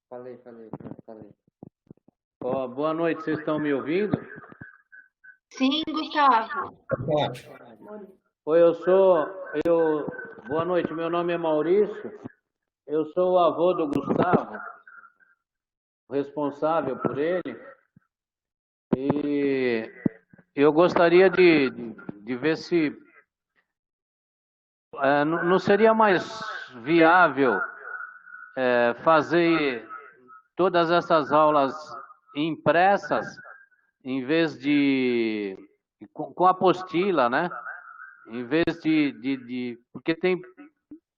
Falei. Ó, boa noite, vocês estão me ouvindo? Sim, Gustavo. Oi, boa noite, meu nome é Maurício, eu sou o avô do Gustavo, o responsável por ele, e eu gostaria de ver se não seria mais viável fazer todas essas aulas impressas, em vez com apostila, né? Em vez porque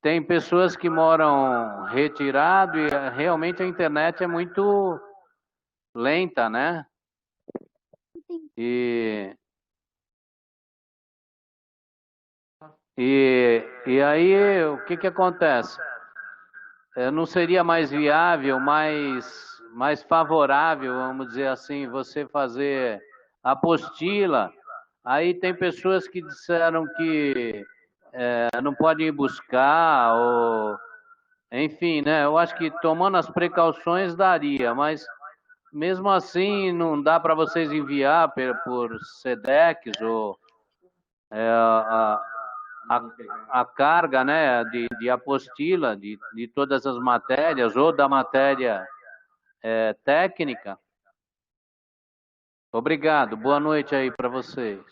tem pessoas que moram retirado e realmente a internet é muito lenta, né? E, e aí o que acontece? Não seria mais viável, mais favorável, vamos dizer assim, você fazer apostila? Aí tem pessoas que disseram que não podem ir buscar, ou enfim, né? Eu acho que tomando as precauções daria, mas mesmo assim não dá para vocês enviar por SEDEX ou a carga, né, de apostila de todas as matérias ou da matéria técnica. Obrigado, boa noite aí para vocês.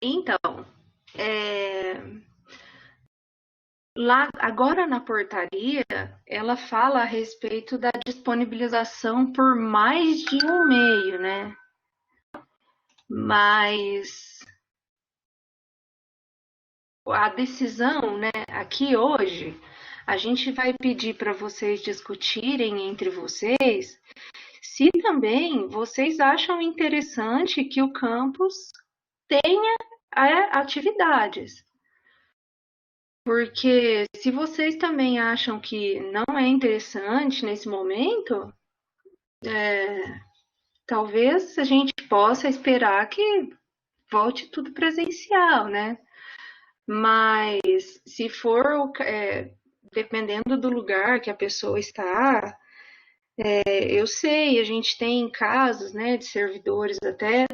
Então, lá agora na portaria, ela fala a respeito da disponibilização por mais de um meio, né? Mas a decisão, né, aqui hoje, a gente vai pedir para vocês discutirem entre vocês se também vocês acham interessante que o campus tenha atividades. Porque se vocês também acham que não é interessante nesse momento, talvez a gente possa esperar que volte tudo presencial, né? Mas se for, dependendo do lugar que a pessoa está, eu sei, a gente tem casos, né, de servidores até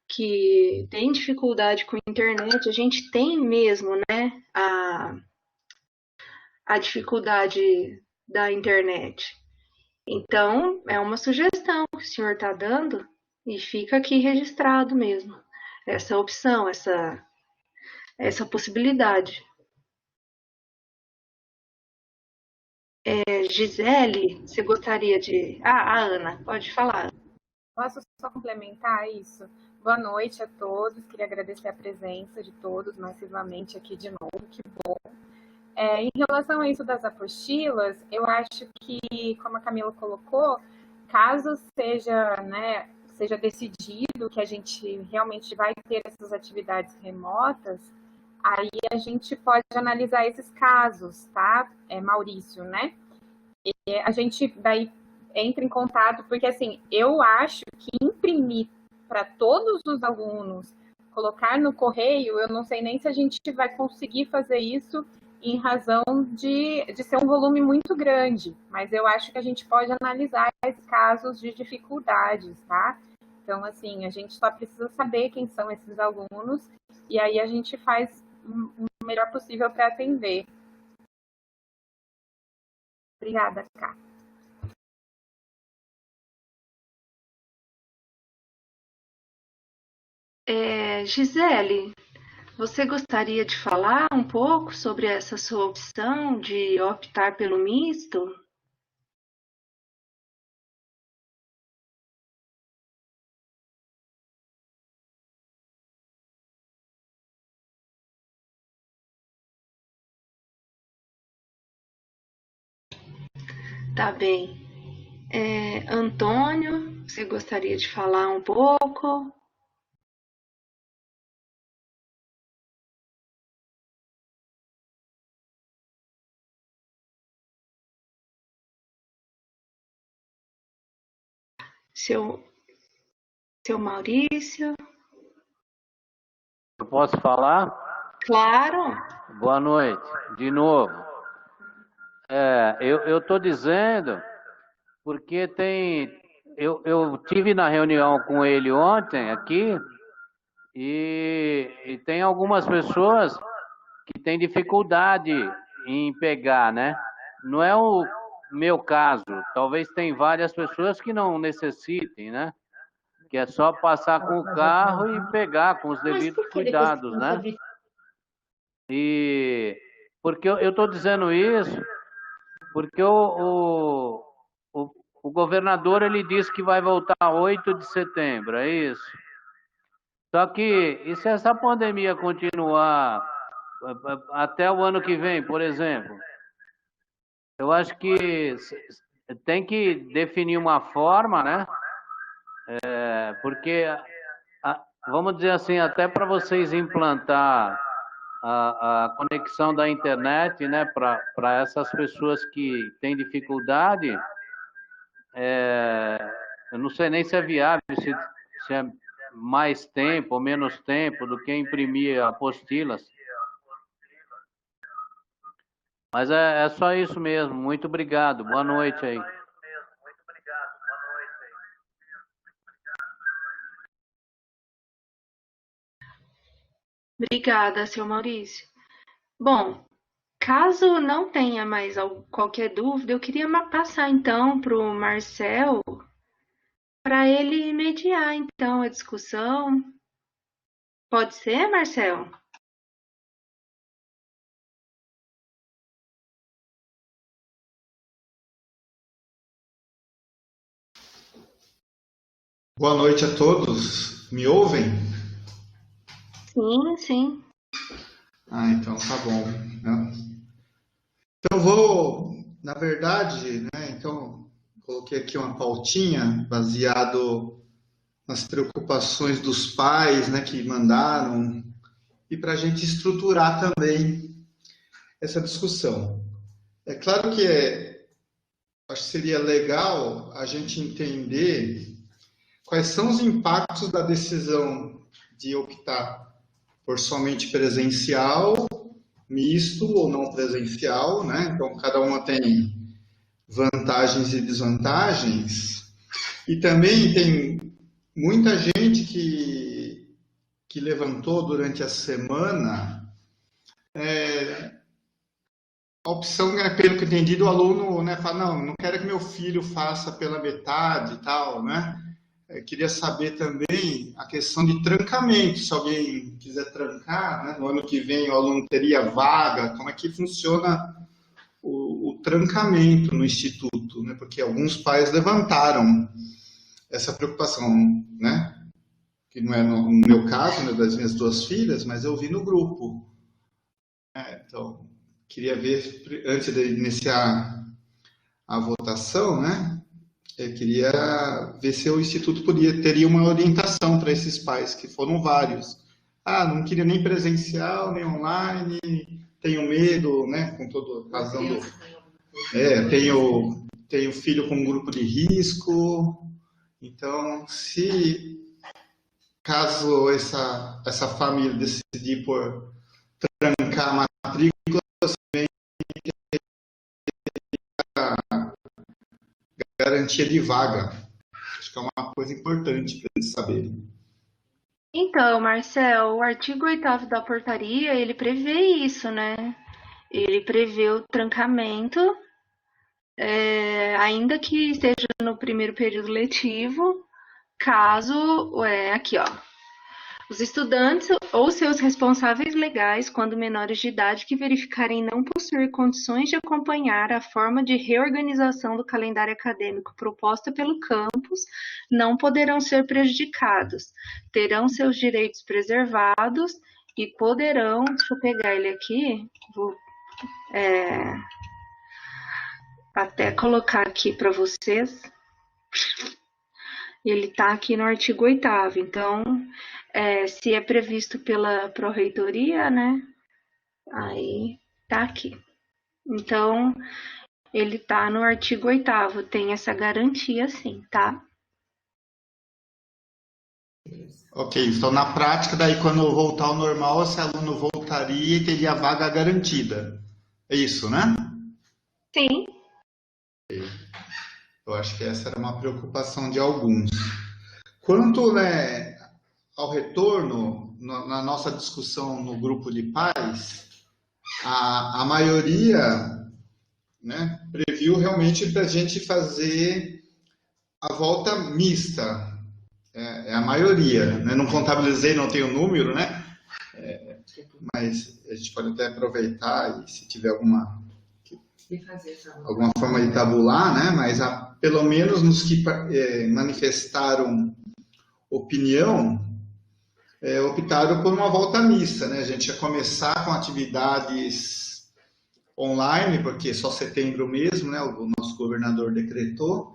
que tem dificuldade com a internet, a gente tem mesmo, né, a dificuldade da internet. Então, é uma sugestão que o senhor está dando e fica aqui registrado mesmo essa opção, essa possibilidade. Gisele, você gostaria de. Ah, a Ana, pode falar. Posso só complementar isso? Boa noite a todos, queria agradecer a presença de todos massivamente aqui de novo, que bom. Em relação a isso das apostilas, eu acho que, como a Camila colocou, caso seja, né, seja decidido que a gente realmente vai ter essas atividades remotas, aí a gente pode analisar esses casos, tá, Maurício, né? E a gente daí entra em contato, porque assim, eu acho que imprimir para todos os alunos, colocar no correio, eu não sei nem se a gente vai conseguir fazer isso em razão de ser um volume muito grande, mas eu acho que a gente pode analisar esses casos de dificuldades, tá? Então, assim, a gente só precisa saber quem são esses alunos e aí a gente faz o melhor possível para atender. Obrigada, Cá. Gisele, você gostaria de falar um pouco sobre essa sua opção de optar pelo misto? Tá bem. Antônio, você gostaria de falar um pouco? Seu Maurício? Eu posso falar? Claro. Boa noite, de novo. Eu estou dizendo porque eu tive na reunião com ele ontem aqui e tem algumas pessoas que têm dificuldade em pegar, né? Não é o meu caso, talvez tem várias pessoas que não necessitem, né? Que é só passar com o carro e pegar com os devidos cuidados, né? E porque eu estou dizendo isso, porque o governador ele disse que vai voltar 8 de setembro, é isso? Só que, e se essa pandemia continuar até o ano que vem, por exemplo? Eu acho que tem que definir uma forma, né? Porque, vamos dizer assim, até para vocês implantar a conexão da internet, né, para essas pessoas que têm dificuldade, eu não sei nem se é viável, se é mais tempo ou menos tempo do que imprimir apostilas. Mas é só isso mesmo. Muito obrigado. Boa noite aí. Obrigada, seu Maurício. Bom, caso não tenha mais qualquer dúvida, eu queria passar então para o Marcel, para ele mediar então a discussão. Pode ser, Marcel? Boa noite a todos. Me ouvem? Sim, sim. Ah, então tá bom. Então vou, na verdade, né, então coloquei aqui uma pautinha baseado nas preocupações dos pais, né, que mandaram e para a gente estruturar também essa discussão. É claro que acho que seria legal a gente entender quais são os impactos da decisão de optar por somente presencial, misto ou não presencial, né? Então, cada uma tem vantagens e desvantagens. E também tem muita gente que levantou durante a semana a opção, pelo que eu entendi, do aluno, né, fala, não quero que meu filho faça pela metade e tal, né? Queria saber também a questão de trancamento, se alguém quiser trancar, né, no ano que vem o aluno teria vaga, como é que funciona o trancamento no instituto, né? Porque alguns pais levantaram essa preocupação, né? Que não é no meu caso, né, das minhas duas filhas, mas eu vi no grupo. Então, queria ver, antes de iniciar a votação, né? Eu queria ver se o Instituto teria uma orientação para esses pais, que foram vários. Não queria nem presencial, nem online, tenho medo, né? Com toda razão. Tenho filho com um grupo de risco. Então, caso essa família decidir por trancar a matrícula, garantia de vaga. Acho que é uma coisa importante para eles saberem. Então, Marcel, o artigo 8º da portaria, ele prevê isso, né? Ele prevê o trancamento, ainda que esteja no primeiro período letivo, caso, aqui ó, os estudantes ou seus responsáveis legais, quando menores de idade, que verificarem não possuir condições de acompanhar a forma de reorganização do calendário acadêmico proposta pelo campus, não poderão ser prejudicados, terão seus direitos preservados e poderão, deixa eu pegar ele aqui, vou até colocar aqui para vocês. Ele está aqui no artigo 8º, então, se é previsto pela pró-reitoria, né, aí tá aqui. Então, ele tá no artigo 8º, tem essa garantia sim, tá? Ok, então na prática, daí quando voltar ao normal, esse aluno voltaria e teria a vaga garantida. É isso, né? Sim. Eu acho que essa era uma preocupação de alguns. Quanto, né, ao retorno, na nossa discussão no grupo de pais, a maioria, né, previu realmente para a gente fazer a volta mista. É a maioria, né? Não contabilizei, não tenho número, né? Mas a gente pode até aproveitar e se tiver alguma forma de tabular, né? Mas pelo menos nos que manifestaram opinião, optaram por uma volta mista, né? A gente ia começar com atividades online, porque só setembro mesmo, né? O nosso governador decretou,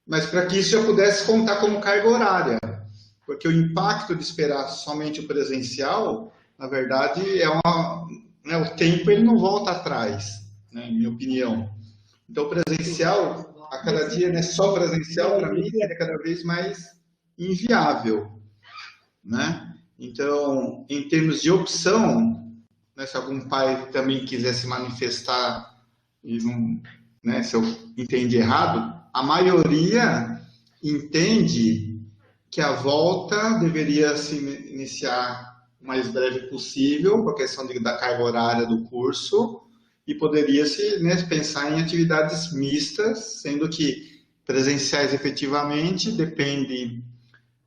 mas para que isso já pudesse contar como carga horária, porque o impacto de esperar somente o presencial, na verdade, né, o tempo ele não volta atrás, né, em minha opinião. Então, o presencial, a cada dia, né, só presencial, para mim, seria cada vez mais inviável, né? Então, em termos de opção, né, se algum pai também quiser se manifestar, né, se eu entendi errado, a maioria entende que a volta deveria se iniciar o mais breve possível, por questão da carga horária do curso, e poderia-se, né, pensar em atividades mistas, sendo que presenciais efetivamente depende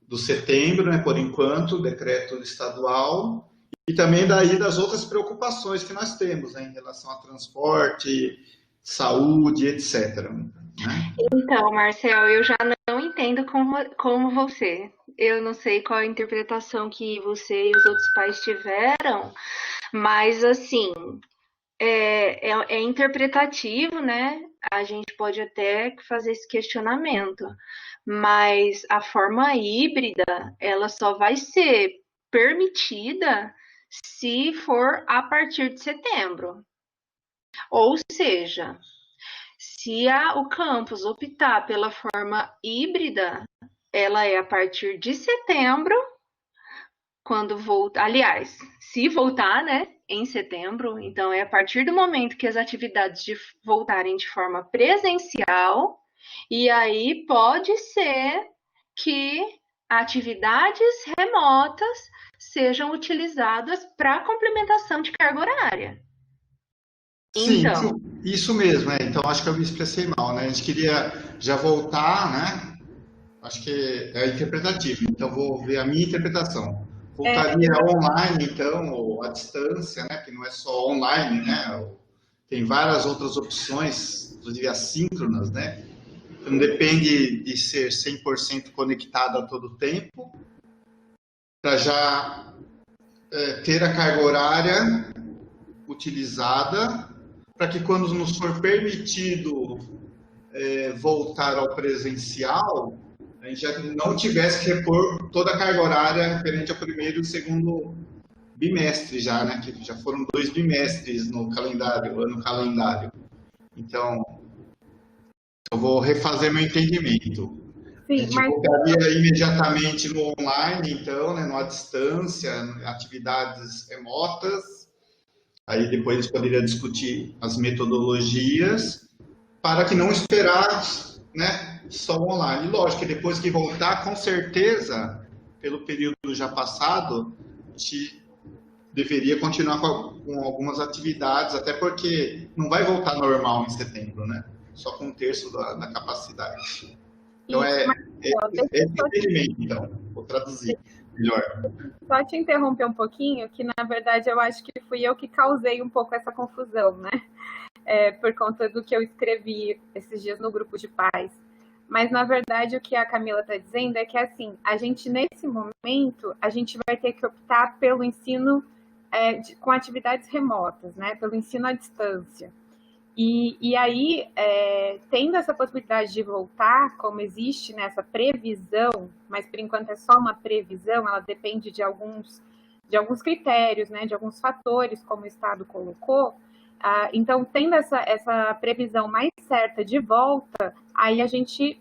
do setembro, né, por enquanto, decreto estadual, e também daí das outras preocupações que nós temos, né, em relação a transporte, saúde, etc. Né? Então, Marcel, eu já não entendo como você. Eu não sei qual a interpretação que você e os outros pais tiveram, mas assim, é interpretativo, né? A gente pode até fazer esse questionamento, mas a forma híbrida, ela só vai ser permitida se for a partir de setembro. Ou seja, se o campus optar pela forma híbrida, ela é a partir de setembro, quando voltar. Aliás, se voltar, né, em setembro, então é a partir do momento que as atividades voltarem de forma presencial, e aí pode ser que atividades remotas sejam utilizadas para complementação de carga horária. Sim, Então, isso mesmo. Então, acho que eu me expressei mal, né? A gente queria já voltar, né? Acho que é interpretativo. Então, vou ver a minha interpretação. Voltaria online, então, ou à distância, né? Que não é só online, né? Tem várias outras opções, inclusive assíncronas, né? Não depende de ser 100% conectado a todo tempo, para já ter a carga horária utilizada, para que quando nos for permitido voltar ao presencial, a gente já não tivesse que repor toda a carga horária referente ao primeiro e segundo bimestre já, né? Que já foram 2 bimestres no ano calendário. Então, eu vou refazer meu entendimento. Sim, a gente voltaria imediatamente no online, então, né, à distância, atividades remotas. Aí depois a gente poderia discutir as metodologias para que não esperar, né, só online. Lógico que depois que voltar, com certeza, pelo período já passado, a gente deveria continuar com algumas atividades, até porque não vai voltar normal em setembro, né? Só com 1/3 da capacidade. Então, entendimento, então. Vou traduzir melhor. Só te interromper um pouquinho, que na verdade eu acho que fui eu que causei um pouco essa confusão, né? Por conta do que eu escrevi esses dias no grupo de pais. Mas, na verdade, o que a Camila está dizendo é que, assim, a gente, nesse momento, a gente vai ter que optar pelo ensino com atividades remotas, né? Pelo ensino à distância. E aí, tendo essa possibilidade de voltar, como existe nessa previsão, mas por enquanto é só uma previsão, ela depende de alguns critérios, né, de alguns fatores, como o Estado colocou. Então, tendo essa previsão mais certa de volta, aí a gente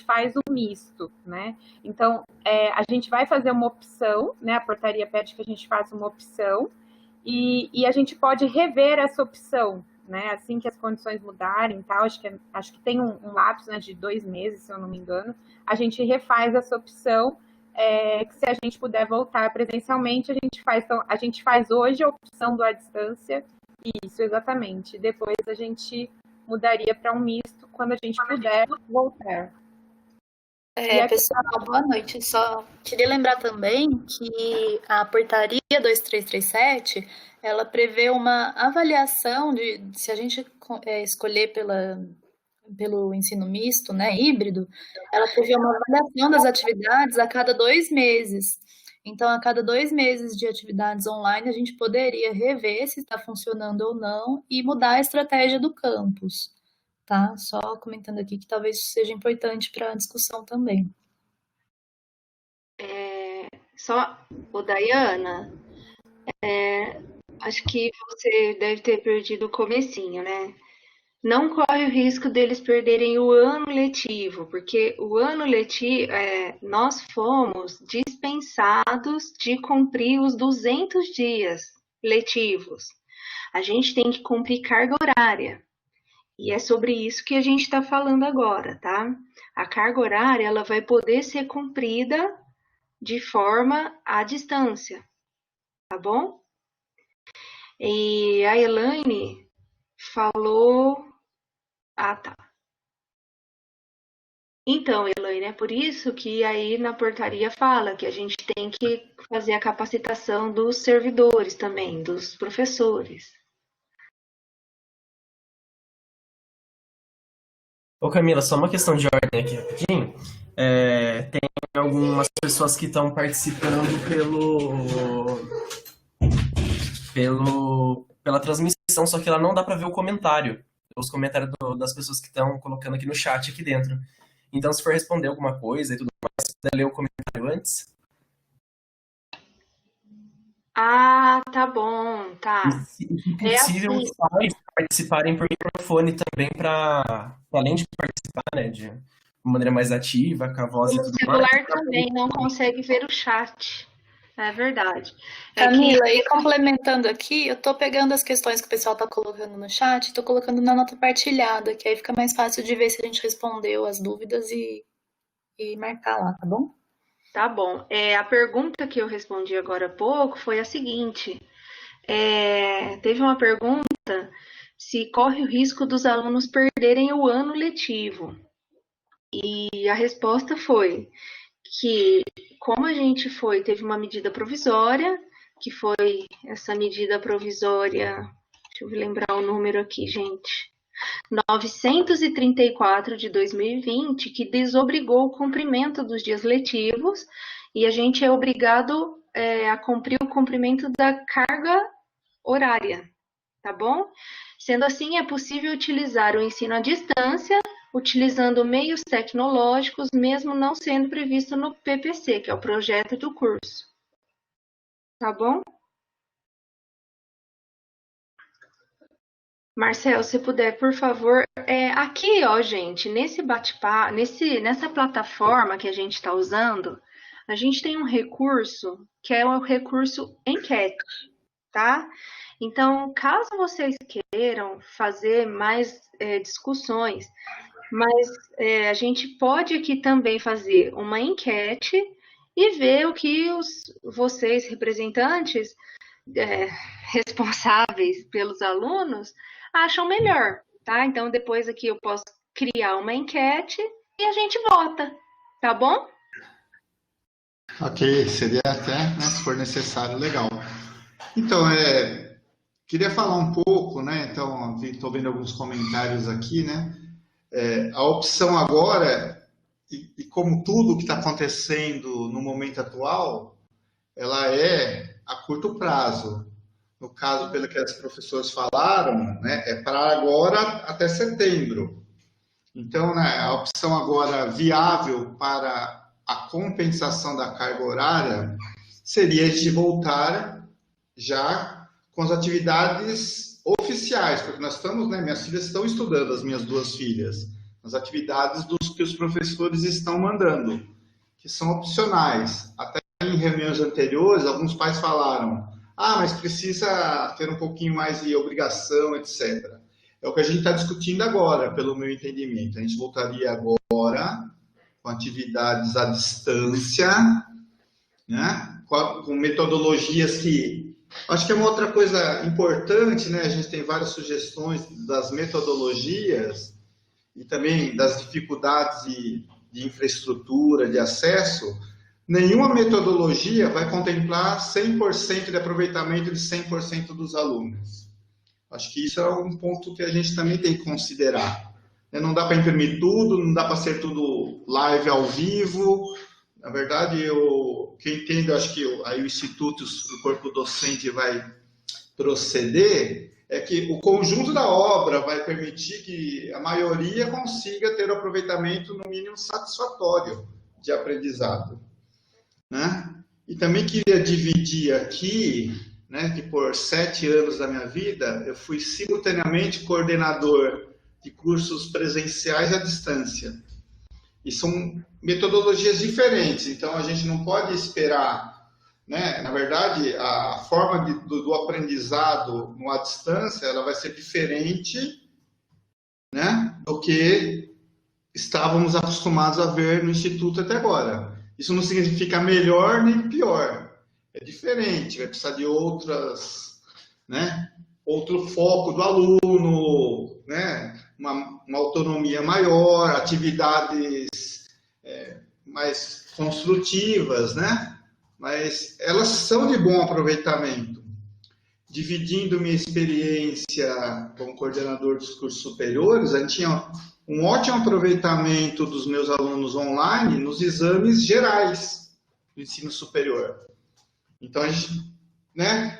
faz o misto, né? Então, a gente vai fazer uma opção, né? A portaria pede que a gente faça uma opção, e a gente pode rever essa opção, né? Assim que as condições mudarem, tal, acho que tem um lapso, né, de 2 meses, se eu não me engano, a gente refaz essa opção, que se a gente puder voltar presencialmente, a gente faz. Então, a gente faz hoje a opção do à distância, isso, exatamente. Depois a gente mudaria para um misto quando a gente puder voltar. Pessoal, boa noite. Só queria lembrar também que a portaria 2337, ela prevê uma avaliação de se a gente escolher pelo ensino misto, né, híbrido, ela prevê uma avaliação das atividades a cada 2 meses. Então, a cada 2 meses de atividades online, a gente poderia rever se está funcionando ou não e mudar a estratégia do campus. Tá? Só comentando aqui que talvez isso seja importante para a discussão também. Daiana, acho que você deve ter perdido o comecinho, né? Não corre o risco deles perderem o ano letivo, porque o ano letivo, nós fomos dispensados de cumprir os 200 dias letivos. A gente tem que cumprir carga horária. E é sobre isso que a gente está falando agora, tá? A carga horária, ela vai poder ser cumprida de forma à distância, tá bom? E a Elaine falou... Ah, tá. Então, Elaine, é por isso que aí na portaria fala que a gente tem que fazer a capacitação dos servidores também, dos professores. Ô Camila, só uma questão de ordem aqui rapidinho. Tem algumas pessoas que estão participando pela transmissão, só que ela não dá para ver o comentário. Os comentários das pessoas que estão colocando aqui no chat aqui dentro. Então, se for responder alguma coisa e tudo mais, se puder ler o comentário antes. Ah, tá bom, tá. E, se possível, os pais participarem por microfone também, para além de participar, né, de maneira mais ativa, com a voz e tudo mais. O celular também não consegue ver o chat. É verdade. Camila, e complementando aqui, eu tô pegando as questões que o pessoal tá colocando no chat, tô colocando na nota partilhada, que aí fica mais fácil de ver se a gente respondeu as dúvidas e marcar lá, tá bom? Tá bom. A pergunta que eu respondi agora há pouco foi a seguinte. Teve uma pergunta se corre o risco dos alunos perderem o ano letivo. E a resposta foi que, como a gente teve uma medida provisória, que foi essa medida provisória, deixa eu lembrar o número aqui, gente, 934 de 2020, que desobrigou o cumprimento dos dias letivos, e a gente é obrigado a cumprir o cumprimento da carga horária, tá bom? Sendo assim, é possível utilizar o ensino à distância, utilizando meios tecnológicos, mesmo não sendo previsto no PPC, que é o projeto do curso. Tá bom? Marcel, se puder, por favor. Aqui, ó, gente, nesse bate-papo, nessa plataforma que a gente está usando, a gente tem um recurso que é o recurso enquete, tá? Então, caso vocês queiram fazer mais discussões, mas a gente pode aqui também fazer uma enquete e ver o que vocês, representantes responsáveis pelos alunos, acham melhor, tá? Então, depois aqui eu posso criar uma enquete e a gente vota, tá bom? Ok, seria até, né, se for necessário, legal. Então, queria falar um pouco, né? Então, estou vendo alguns comentários aqui, né? A opção agora, e como tudo que está acontecendo no momento atual, ela é a curto prazo. No caso, pelo que as professoras falaram, né, é para agora até setembro. Então, né, a opção agora viável para a compensação da carga horária seria de voltar já com as atividades oficiais, porque nós estamos, né, minhas filhas estão estudando, as minhas 2 filhas, as atividades que os professores estão mandando, que são opcionais. Até em reuniões anteriores, alguns pais falaram, mas precisa ter um pouquinho mais de obrigação, etc. É o que a gente está discutindo agora, pelo meu entendimento. A gente voltaria agora com atividades à distância, né? Com metodologias que... Acho que é uma outra coisa importante, né? A gente tem várias sugestões das metodologias e também das dificuldades de infraestrutura, de acesso. Nenhuma metodologia vai contemplar 100% de aproveitamento de 100% dos alunos. Acho que isso é um ponto que a gente também tem que considerar. Não dá para imprimir tudo, não dá para ser tudo live ao vivo. Na verdade, quem entende, acho que aí o Instituto, o corpo docente vai proceder, é que o conjunto da obra vai permitir que a maioria consiga ter o aproveitamento no mínimo satisfatório de aprendizado, né? E também queria dividir aqui, né, que por 7 anos da minha vida eu fui simultaneamente coordenador de cursos presenciais à distância. E são metodologias diferentes, então a gente não pode esperar, né? Na verdade, a forma do aprendizado à distância, ela vai ser diferente, né, do que estávamos acostumados a ver no Instituto até agora. Isso não significa melhor nem pior, é diferente, vai precisar de outras, né, outro foco do aluno, né, uma autonomia maior, atividades mais construtivas, né? Mas elas são de bom aproveitamento. Dividindo minha experiência como coordenador dos cursos superiores, a gente tinha um ótimo aproveitamento dos meus alunos online nos exames gerais do ensino superior. Então, a gente, né,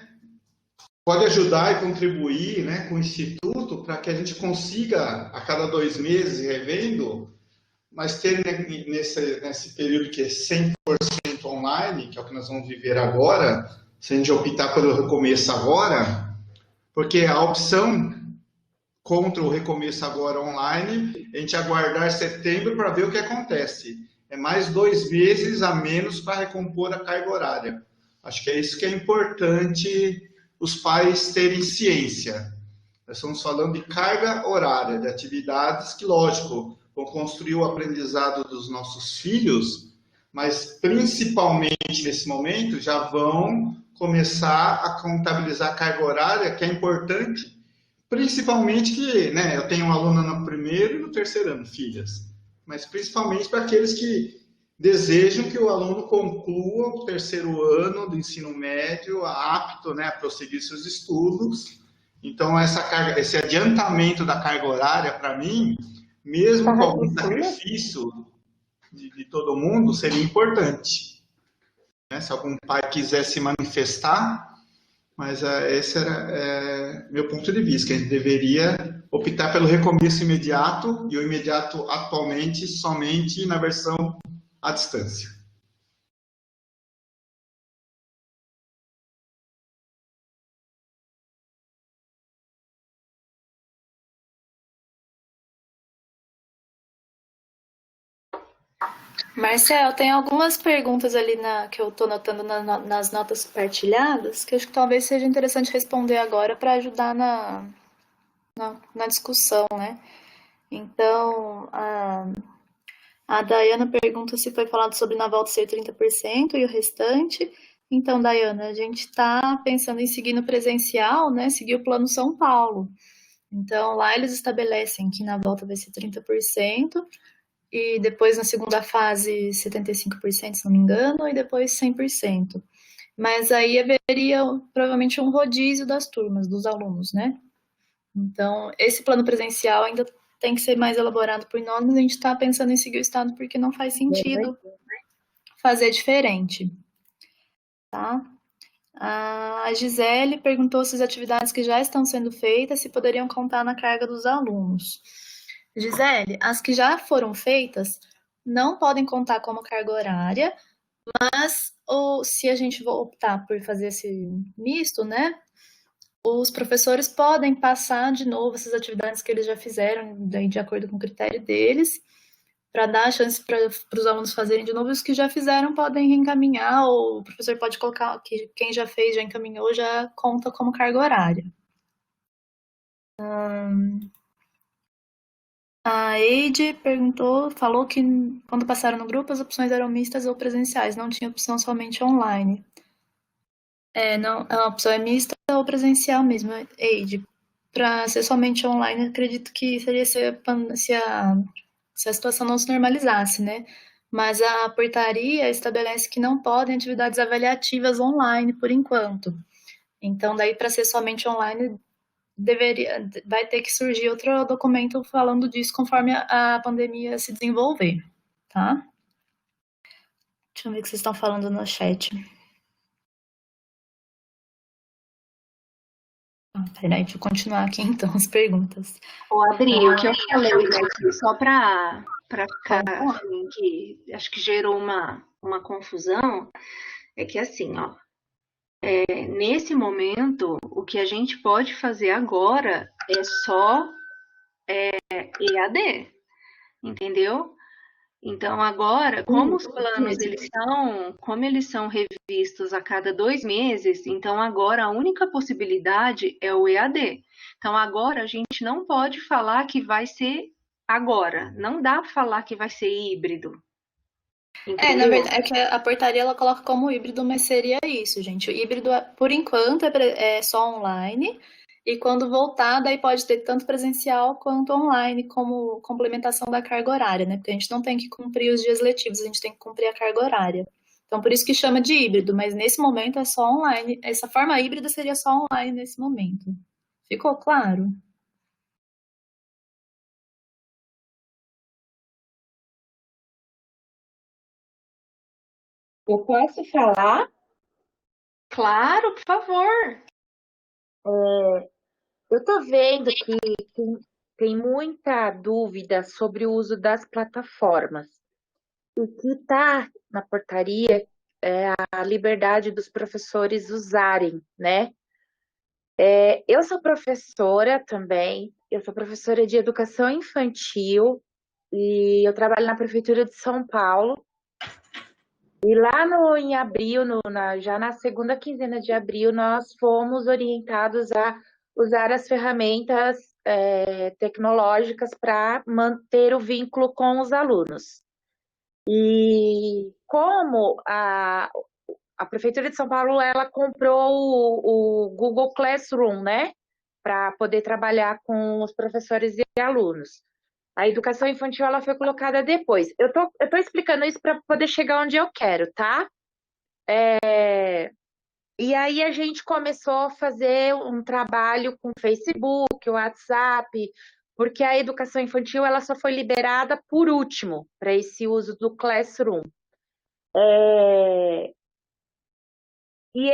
pode ajudar e contribuir, né, com o Instituto para que a gente consiga, a cada 2 meses, revendo, mas ter nesse período que é 100% online, que é o que nós vamos viver agora, se a gente optar pelo recomeço agora, porque a opção contra o recomeço agora online, a gente aguardar setembro para ver o que acontece. É mais 2 meses a menos para recompor a carga horária. Acho que é isso que é importante os pais terem ciência. Nós estamos falando de carga horária, de atividades que, lógico, vão construir o aprendizado dos nossos filhos, mas principalmente nesse momento já vão começar a contabilizar a carga horária, que é importante, principalmente que, né, eu tenho uma aluna no 1º e no 3º ano, filhas, mas principalmente para aqueles que desejam que o aluno conclua o 3º ano do ensino médio apto, né, a prosseguir seus estudos. Então, esse adiantamento da carga horária, para mim, mesmo com algum sacrifício de todo mundo, seria importante, né? Se algum pai quiser se manifestar, mas esse era meu ponto de vista, que a gente deveria optar pelo recomeço imediato, e o imediato atualmente somente na versão à distância. Marcel, tem algumas perguntas ali que eu estou notando nas notas compartilhadas, que acho que talvez seja interessante responder agora para ajudar na discussão, né? Então, a Dayana pergunta se foi falado sobre na volta ser 30% e o restante. Então, Dayana, a gente está pensando em seguir no presencial, né? Seguir o Plano São Paulo. Então, lá eles estabelecem que na volta vai ser 30%, e depois na segunda fase 75%, se não me engano, e depois 100%. Mas aí haveria provavelmente um rodízio das turmas, dos alunos, né? Então, esse plano presencial ainda tem que ser mais elaborado por nós, mas a gente está pensando em seguir o estado porque não faz sentido fazer diferente. Tá? A Gisele perguntou se as atividades que já estão sendo feitas se poderiam contar na carga dos alunos. Gisele, as que já foram feitas não podem contar como carga horária, mas se a gente optar por fazer esse misto, né, os professores podem passar de novo essas atividades que eles já fizeram, daí, de acordo com o critério deles, para dar a chance para os alunos fazerem de novo, e os que já fizeram podem reencaminhar, ou o professor pode colocar que quem já fez, já encaminhou, já conta como carga horária. A Eide falou que quando passaram no grupo as opções eram mistas ou presenciais, não tinha opção somente online. Não, a opção é mista ou presencial mesmo, Eide. Para ser somente online, acredito que seria se a situação não se normalizasse, né? Mas a portaria estabelece que não podem atividades avaliativas online por enquanto. Então, daí, para ser somente online, vai ter que surgir outro documento falando disso conforme a pandemia se desenvolver, tá? Deixa eu ver o que vocês estão falando no chat. Peraí, deixa eu continuar aqui então as perguntas. Ô, Adri, o que eu falei aqui, só para ficar assim, que acho que gerou uma confusão, é que assim, ó, nesse momento, o que a gente pode fazer agora é só EAD, entendeu? Então, agora, como os planos como eles são revistos a cada 2 meses, então agora a única possibilidade é o EAD. Então, agora a gente não pode falar que vai ser agora. Não dá para falar que vai ser híbrido. Na verdade, é que a portaria ela coloca como híbrido, mas seria isso, gente. O híbrido, por enquanto, é só online. E quando voltar, daí pode ter tanto presencial quanto online, como complementação da carga horária, né? Porque a gente não tem que cumprir os dias letivos, a gente tem que cumprir a carga horária. Então, por isso que chama de híbrido, mas nesse momento é só online. Essa forma híbrida seria só online nesse momento. Ficou claro? Eu posso falar? Claro, por favor. Eu estou vendo que tem muita dúvida sobre o uso das plataformas. O que está na portaria é a liberdade dos professores usarem, né? Eu sou professora também, eu sou professora de educação infantil e eu trabalho na Prefeitura de São Paulo. E lá em abril, já na segunda quinzena de abril, nós fomos orientados a usar as ferramentas tecnológicas para manter o vínculo com os alunos. E como a Prefeitura de São Paulo ela comprou o Google Classroom, né, para poder trabalhar com os professores e alunos. A educação infantil ela foi colocada depois. Eu tô explicando isso para poder chegar onde eu quero, tá? E aí a gente começou a fazer um trabalho com Facebook, WhatsApp, porque a educação infantil ela só foi liberada por último para esse uso do Classroom. E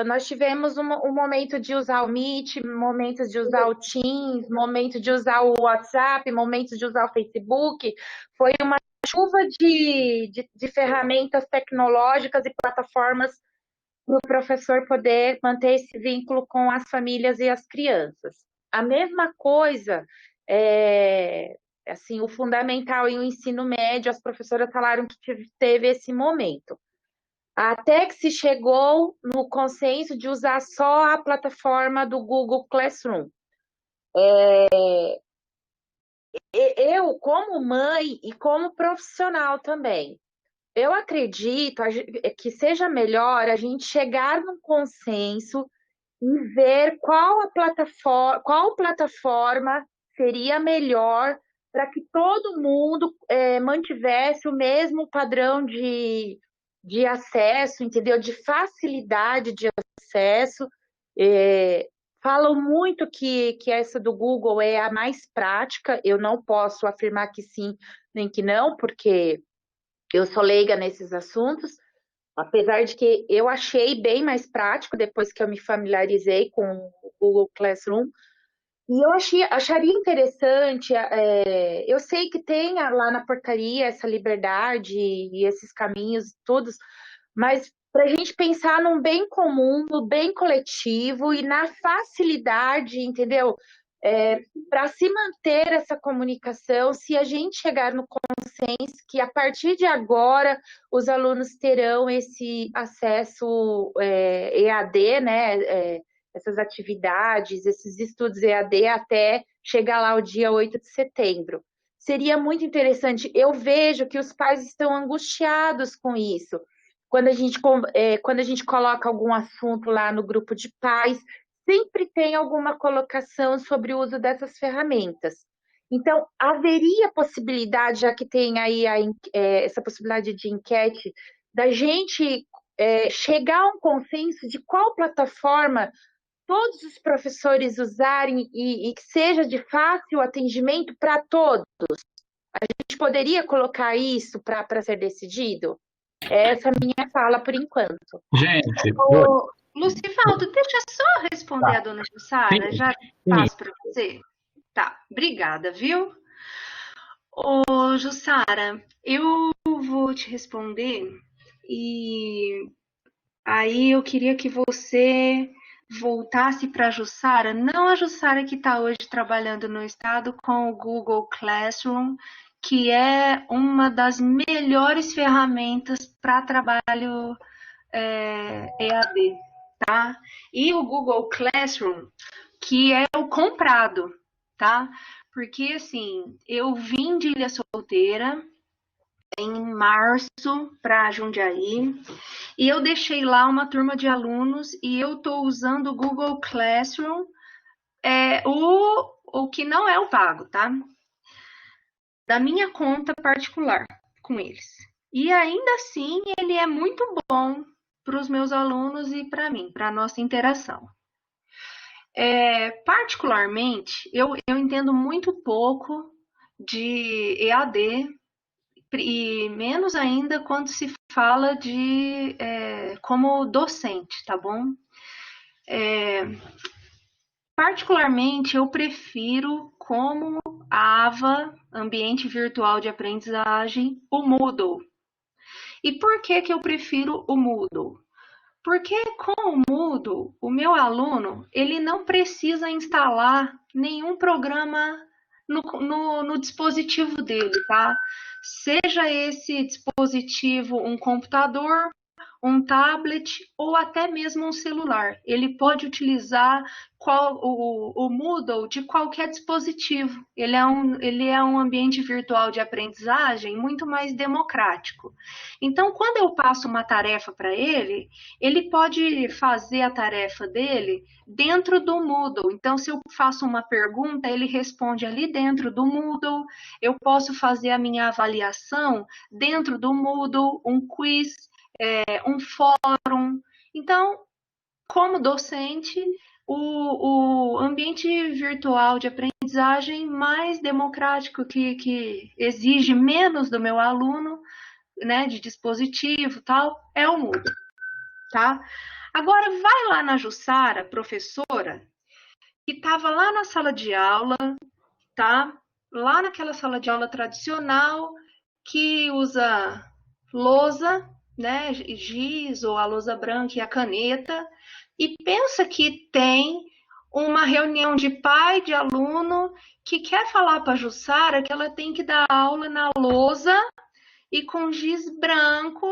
nós tivemos um momento de usar o Meet, momentos de usar o Teams, momento de usar o WhatsApp, momentos de usar o Facebook. Foi uma chuva de ferramentas tecnológicas e plataformas para o professor poder manter esse vínculo com as famílias e as crianças. A mesma coisa, o fundamental e o ensino médio, as professoras falaram que teve esse momento. Até que se chegou no consenso de usar só a plataforma do Google Classroom. Eu, como mãe e como profissional também, eu acredito que seja melhor a gente chegar num consenso e ver qual plataforma seria melhor para que todo mundo mantivesse o mesmo padrão de acesso, entendeu? De facilidade de acesso. Falam muito que essa do Google é a mais prática. Eu não posso afirmar que sim, nem que não, porque eu sou leiga nesses assuntos, apesar de que eu achei bem mais prático depois que eu me familiarizei com o Google Classroom. E eu acharia interessante, eu sei que tem lá na portaria essa liberdade e esses caminhos todos, mas para a gente pensar num bem comum, no bem coletivo e na facilidade, entendeu? Para se manter essa comunicação, se a gente chegar no consenso que a partir de agora os alunos terão esse acesso EAD, né? essas atividades, esses estudos EAD até chegar lá o dia 8 de setembro. Seria muito interessante. Eu vejo que os pais estão angustiados com isso. Quando a gente coloca algum assunto lá no grupo de pais, sempre tem alguma colocação sobre o uso dessas ferramentas. Então, haveria possibilidade, já que tem aí essa possibilidade de enquete, da gente chegar a um consenso de qual plataforma todos os professores usarem e que seja de fácil atendimento para todos. A gente poderia colocar isso para ser decidido? Essa é a minha fala por enquanto. Gente, Lucivaldo, deixa eu só responder a dona Jussara, Sim, já passo para você. Tá, obrigada, viu? Ô, Jussara, eu vou te responder e aí eu queria que você voltasse para a Jussara, não a Jussara que está hoje trabalhando no estado com o Google Classroom, que é uma das melhores ferramentas para trabalho EAD, tá? E o Google Classroom, que é o comprado, tá? Porque, assim, eu vim de Ilha Solteira em março para Jundiaí e eu deixei lá uma turma de alunos e eu estou usando o Google Classroom, o que não é o pago, tá? Da minha conta particular com eles. E ainda assim, ele é muito bom para os meus alunos e para mim, para a nossa interação. Particularmente, eu entendo muito pouco de EAD e menos ainda quando se fala de como docente, tá bom? Particularmente, eu prefiro como AVA, Ambiente Virtual de Aprendizagem, o Moodle. E por que eu prefiro o Moodle? Porque com o Moodle, o meu aluno, ele não precisa instalar nenhum programa no dispositivo dele, tá? Seja esse dispositivo um computador, um tablet ou até mesmo um celular. Ele pode utilizar o Moodle de qualquer dispositivo. Ele é um ambiente virtual de aprendizagem muito mais democrático. Então, quando eu passo uma tarefa para ele, ele pode fazer a tarefa dele dentro do Moodle. Então, se eu faço uma pergunta, ele responde ali dentro do Moodle. Eu posso fazer a minha avaliação dentro do Moodle, um quiz, um fórum. Então, como docente, o ambiente virtual de aprendizagem mais democrático, que exige menos do meu aluno, né, de dispositivo e tal, é o Moodle, tá? Agora, vai lá na Jussara, professora, que estava lá na sala de aula, tá? Lá naquela sala de aula tradicional, que usa lousa, né, giz ou a lousa branca e a caneta, e pensa que tem uma reunião de pai de aluno que quer falar para a Jussara que ela tem que dar aula na lousa e com giz branco,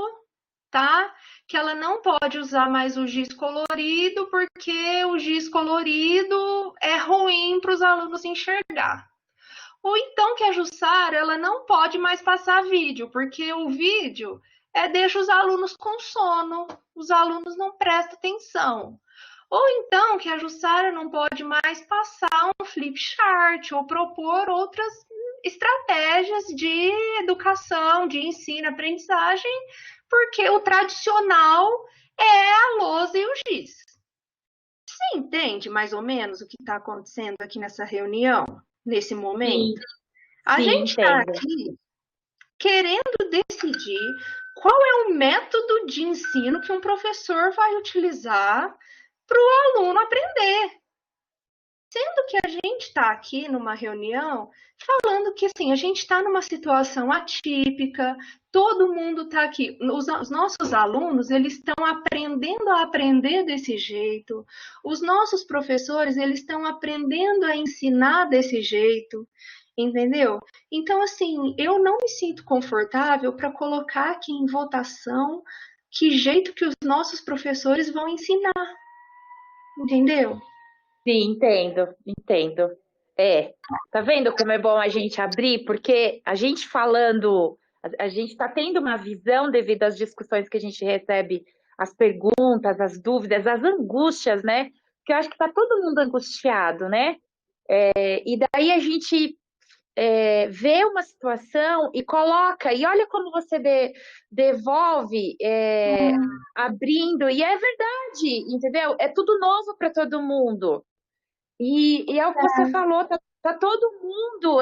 tá? Que ela não pode usar mais o giz colorido porque o giz colorido é ruim para os alunos enxergar. Ou então que a Jussara, ela não pode mais passar vídeo, porque o vídeo deixa os alunos com sono, os alunos não prestam atenção. Ou então que a Jussara não pode mais passar um flip chart ou propor outras estratégias de educação, de ensino, aprendizagem, porque o tradicional é a lousa e o giz. Você entende mais ou menos o que está acontecendo aqui nessa reunião, nesse momento? Sim, A gente está entendo. aqui querendo decidir qual é o método de ensino que um professor vai utilizar para o aluno aprender. Sendo que a gente está aqui numa reunião falando que assim, a gente está numa situação atípica, todo mundo está aqui. Os nossos alunos, eles estão aprendendo a aprender desse jeito. Os nossos professores, eles estão aprendendo a ensinar desse jeito. Entendeu? Então, assim, eu não me sinto confortável para colocar aqui em votação que jeito que os nossos professores vão ensinar. entendeu? Sim, entendo. Tá vendo como é bom a gente abrir? Porque a gente falando, a gente está tendo uma visão devido às discussões que a gente recebe, as perguntas, as dúvidas, as angústias, né? Porque eu acho que tá todo mundo angustiado, né? E daí a gente vê uma situação e coloca, e olha como você devolve, abrindo, e é verdade, entendeu? É tudo novo para todo mundo. E é o que você falou, tá todo mundo,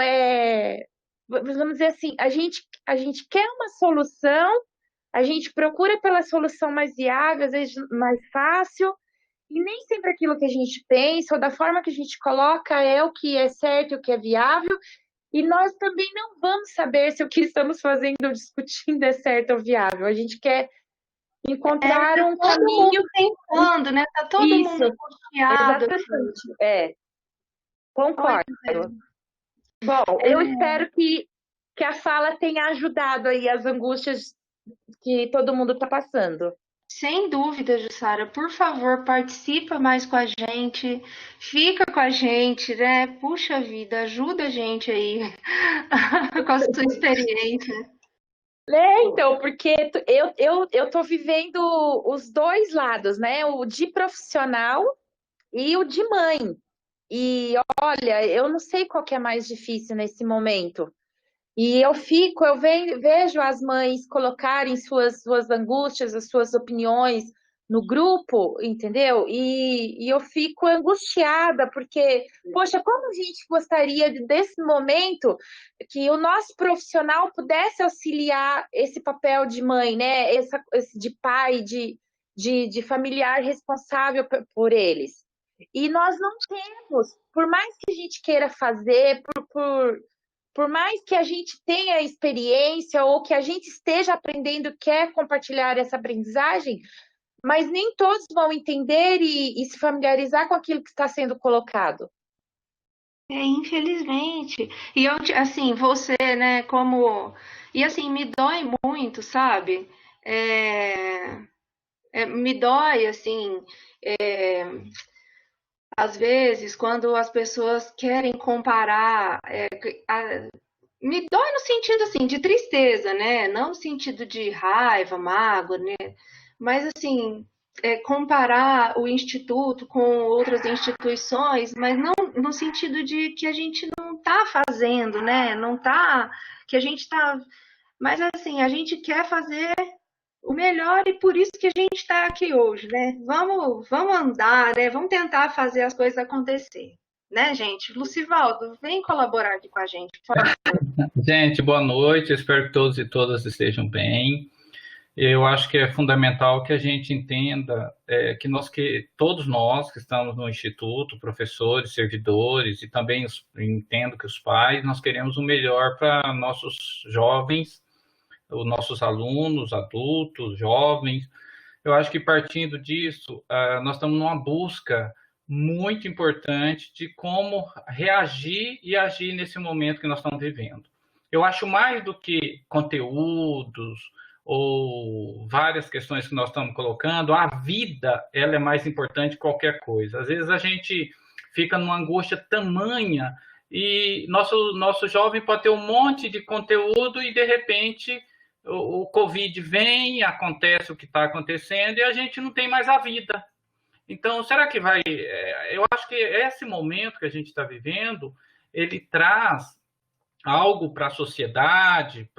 vamos dizer assim, a gente quer uma solução, a gente procura pela solução mais viável, às vezes mais fácil, e nem sempre aquilo que a gente pensa ou da forma que a gente coloca é o que é certo, o que é viável, e nós também não vamos saber se o que estamos fazendo ou discutindo é certo ou viável. A gente quer encontrar um todo caminho. mundo tentando, né? Tá todo Isso, mundo angustiado. exatamente. Concordo. Bom, eu espero que a fala tenha ajudado aí as angústias que todo mundo está passando. Sem dúvida, Jussara, por favor, participa mais com a gente, fica com a gente, né? Puxa vida, ajuda a gente aí com a sua experiência. Então, porque eu tô vivendo os dois lados, né? O de profissional e o de mãe. E olha, eu não sei qual que é mais difícil nesse momento. E vejo as mães colocarem suas angústias, as suas opiniões no grupo, entendeu? E eu fico angustiada, porque, poxa, como a gente gostaria desse momento que o nosso profissional pudesse auxiliar esse papel de mãe, né? Esse de pai, de familiar responsável por eles. E nós não temos, por mais que a gente queira fazer, por mais que a gente tenha experiência ou que a gente esteja aprendendo, quer compartilhar essa aprendizagem, mas nem todos vão entender e se familiarizar com aquilo que está sendo colocado. Infelizmente. E eu, assim, você, né, como. E assim, me dói muito, sabe? Me dói, assim, às vezes, quando as pessoas querem comparar. Me dói no sentido, assim, de tristeza, né? Não no sentido de raiva, mágoa, né? Mas, assim, comparar o Instituto com outras instituições, mas não no sentido de que a gente não está fazendo, né? Não está, que a gente está, mas assim, a gente quer fazer o melhor e por isso que a gente está aqui hoje, né? Vamos andar, né? Vamos tentar fazer as coisas acontecer, né, gente? Lucivaldo, vem colaborar aqui com a gente, por favor. Gente, boa noite. Espero que todos e todas estejam bem. Eu acho que é fundamental que a gente entenda que todos nós que estamos no Instituto, professores, servidores, e também entendo que os pais, nós queremos o melhor para nossos jovens, os nossos alunos, adultos, jovens. Eu acho que partindo disso, nós estamos numa busca muito importante de como reagir e agir nesse momento que nós estamos vivendo. Eu acho mais do que conteúdos ou várias questões que nós estamos colocando, a vida, ela é mais importante que qualquer coisa. Às vezes a gente fica numa angústia tamanha e nosso jovem pode ter um monte de conteúdo e, de repente, o Covid vem, acontece o que está acontecendo e a gente não tem mais a vida. Então, será que vai... Eu acho que esse momento que a gente está vivendo, ele traz algo para a sociedade,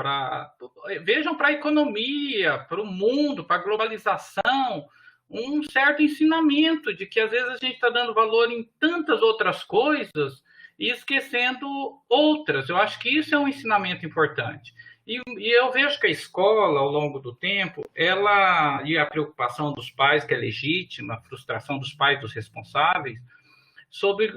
vejam, para a economia, para o mundo, para a globalização, um certo ensinamento de que às vezes a gente está dando valor em tantas outras coisas e esquecendo outras. Eu acho que isso é um ensinamento importante. E eu vejo que a escola, ao longo do tempo, e a preocupação dos pais, que é legítima, a frustração dos pais, dos responsáveis, sobre,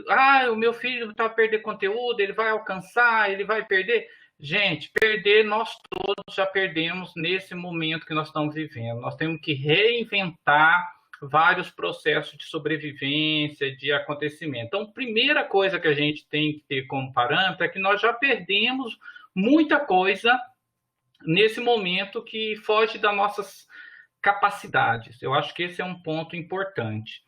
o meu filho está a perder conteúdo, ele vai alcançar, ele vai perder. Gente, perder, nós todos já perdemos nesse momento que nós estamos vivendo. Nós temos que reinventar vários processos de sobrevivência, de acontecimento. Então, a primeira coisa que a gente tem que ter como parâmetro é que nós já perdemos muita coisa nesse momento que foge das nossas capacidades. Eu acho que esse é um ponto importante.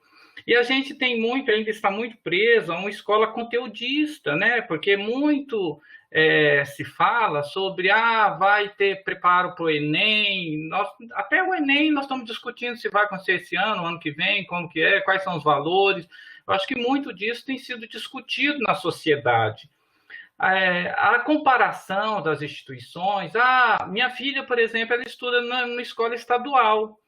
E a gente tem muito, ainda está muito preso a uma escola conteudista, né? Porque muito se fala sobre, vai ter preparo para o Enem, até o Enem nós estamos discutindo se vai acontecer esse ano que vem, como que é, quais são os valores. Eu acho que muito disso tem sido discutido na sociedade. A comparação das instituições, minha filha, por exemplo, ela estuda numa escola estadual,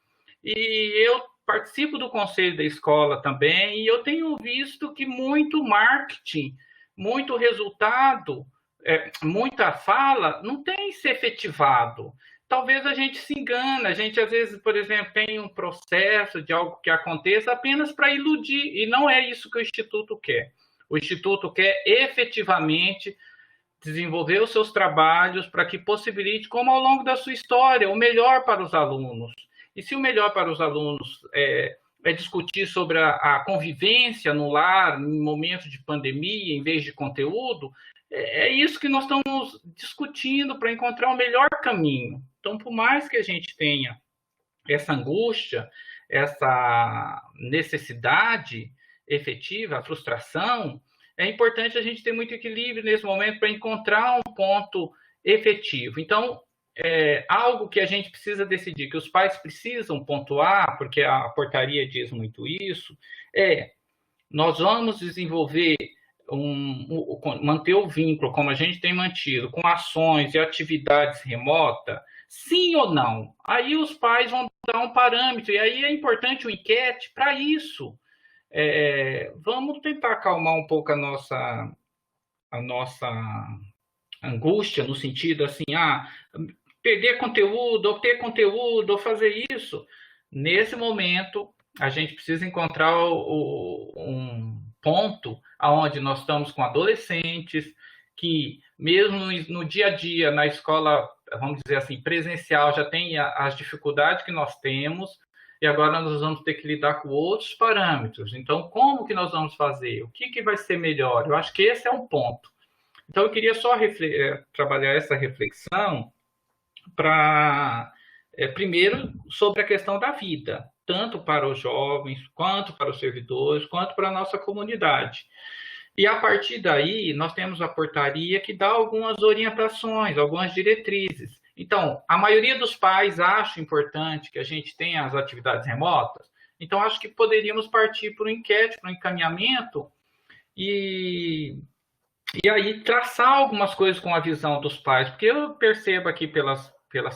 e eu participo do conselho da escola também, e eu tenho visto que muito marketing, muito resultado, muita fala, não tem se efetivado. Talvez a gente se engane, a gente às vezes, por exemplo, tem um processo de algo que aconteça apenas para iludir, e não é isso que o Instituto quer. O Instituto quer efetivamente desenvolver os seus trabalhos para que possibilite, como ao longo da sua história, o melhor para os alunos. E se o melhor para os alunos é discutir sobre a convivência no lar, em momentos de pandemia, em vez de conteúdo, é isso que nós estamos discutindo para encontrar o melhor caminho. Então, por mais que a gente tenha essa angústia, essa necessidade efetiva, a frustração, é importante a gente ter muito equilíbrio nesse momento para encontrar um ponto efetivo. Então, algo que a gente precisa decidir, que os pais precisam pontuar, porque a portaria diz muito isso, nós vamos desenvolver, manter o vínculo, como a gente tem mantido, com ações e atividades remotas, sim ou não? Aí os pais vão dar um parâmetro, e aí é importante o enquete para isso. Vamos tentar acalmar um pouco a nossa angústia, no sentido assim, perder conteúdo, ou ter conteúdo, ou fazer isso. Nesse momento, a gente precisa encontrar um ponto onde nós estamos com adolescentes que, mesmo no dia a dia, na escola, vamos dizer assim, presencial, já tem as dificuldades que nós temos, e agora nós vamos ter que lidar com outros parâmetros. Então, como que nós vamos fazer? O que vai ser melhor? Eu acho que esse é um ponto. Então, eu queria só trabalhar essa reflexão para, primeiro, sobre a questão da vida, tanto para os jovens, quanto para os servidores, quanto para a nossa comunidade. E, a partir daí, nós temos a portaria que dá algumas orientações, algumas diretrizes. Então, a maioria dos pais acha importante que a gente tenha as atividades remotas, então acho que poderíamos partir para um enquete, para um encaminhamento, e aí traçar algumas coisas com a visão dos pais, porque eu percebo aqui pelas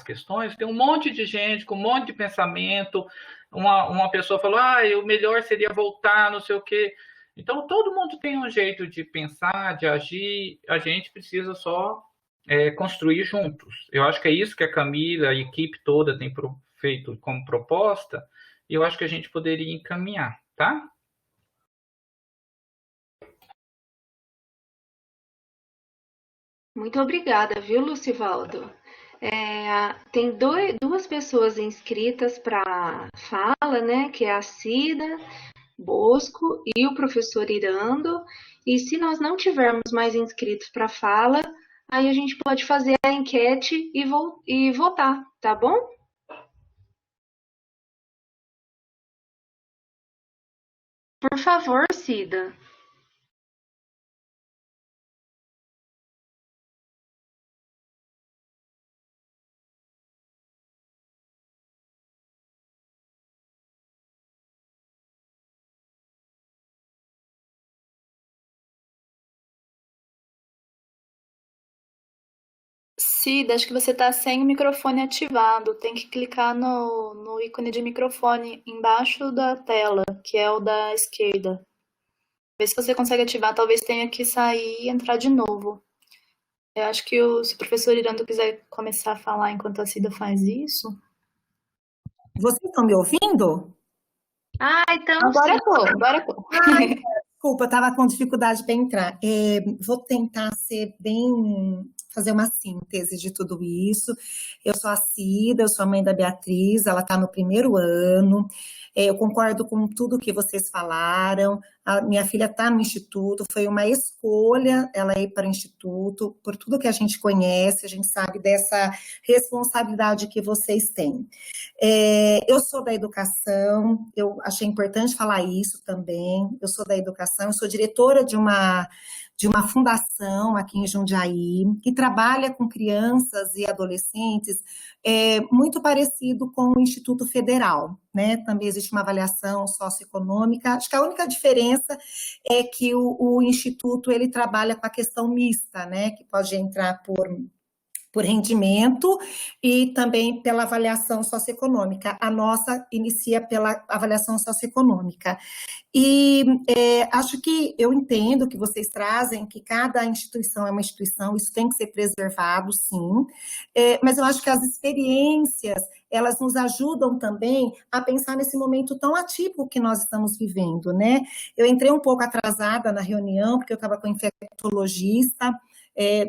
questões, tem um monte de gente com um monte de pensamento, uma pessoa falou, o melhor seria voltar, não sei o quê. Então, todo mundo tem um jeito de pensar, de agir, a gente precisa só construir juntos. Eu acho que é isso que a Camila, a equipe toda tem feito como proposta, e eu acho que a gente poderia encaminhar, tá? Muito obrigada, viu, Lucivaldo? Tem duas pessoas inscritas para fala, né? Que é a Cida Bosco e o professor Irando. E se nós não tivermos mais inscritos para fala, aí a gente pode fazer a enquete e votar, tá bom? Por favor, Cida. Cida, acho que você está sem o microfone ativado. Tem que clicar no ícone de microfone embaixo da tela, que é o da esquerda. Vê se você consegue ativar. Talvez tenha que sair e entrar de novo. Eu acho que se o professor Irando quiser começar a falar enquanto a Cida faz isso. Vocês estão me ouvindo? Então Agora tô. Desculpa, eu estava com dificuldade para entrar. Vou tentar fazer uma síntese de tudo isso. Eu sou a Cida, eu sou a mãe da Beatriz, ela está no 1º ano. Eu concordo com tudo que vocês falaram. A minha filha está no instituto, foi uma escolha ela ir para o instituto, por tudo que a gente conhece, a gente sabe dessa responsabilidade que vocês têm. Eu sou da educação, eu achei importante falar isso também, eu sou da educação, eu sou diretora de uma fundação aqui em Jundiaí, que trabalha com crianças e adolescentes, muito parecido com o Instituto Federal, né? Também existe uma avaliação socioeconômica. Acho que a única diferença é que o Instituto ele trabalha com a questão mista, né? Que pode entrar por rendimento e também pela avaliação socioeconômica. A nossa inicia pela avaliação socioeconômica. E acho que eu entendo que vocês trazem que cada instituição é uma instituição, isso tem que ser preservado, sim, mas eu acho que as experiências, elas nos ajudam também a pensar nesse momento tão atípico que nós estamos vivendo, né? Eu entrei um pouco atrasada na reunião, porque eu estava com infectologista,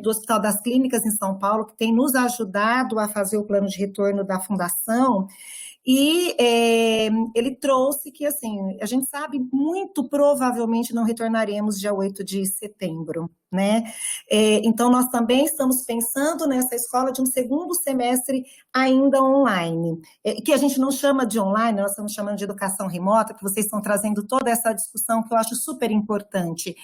do Hospital das Clínicas em São Paulo, que tem nos ajudado a fazer o plano de retorno da Fundação, e ele trouxe que, assim, a gente sabe, muito provavelmente não retornaremos dia 8 de setembro, né? Então, nós também estamos pensando nessa escola de um segundo semestre ainda online, que a gente não chama de online, nós estamos chamando de educação remota, que vocês estão trazendo toda essa discussão que eu acho super importante.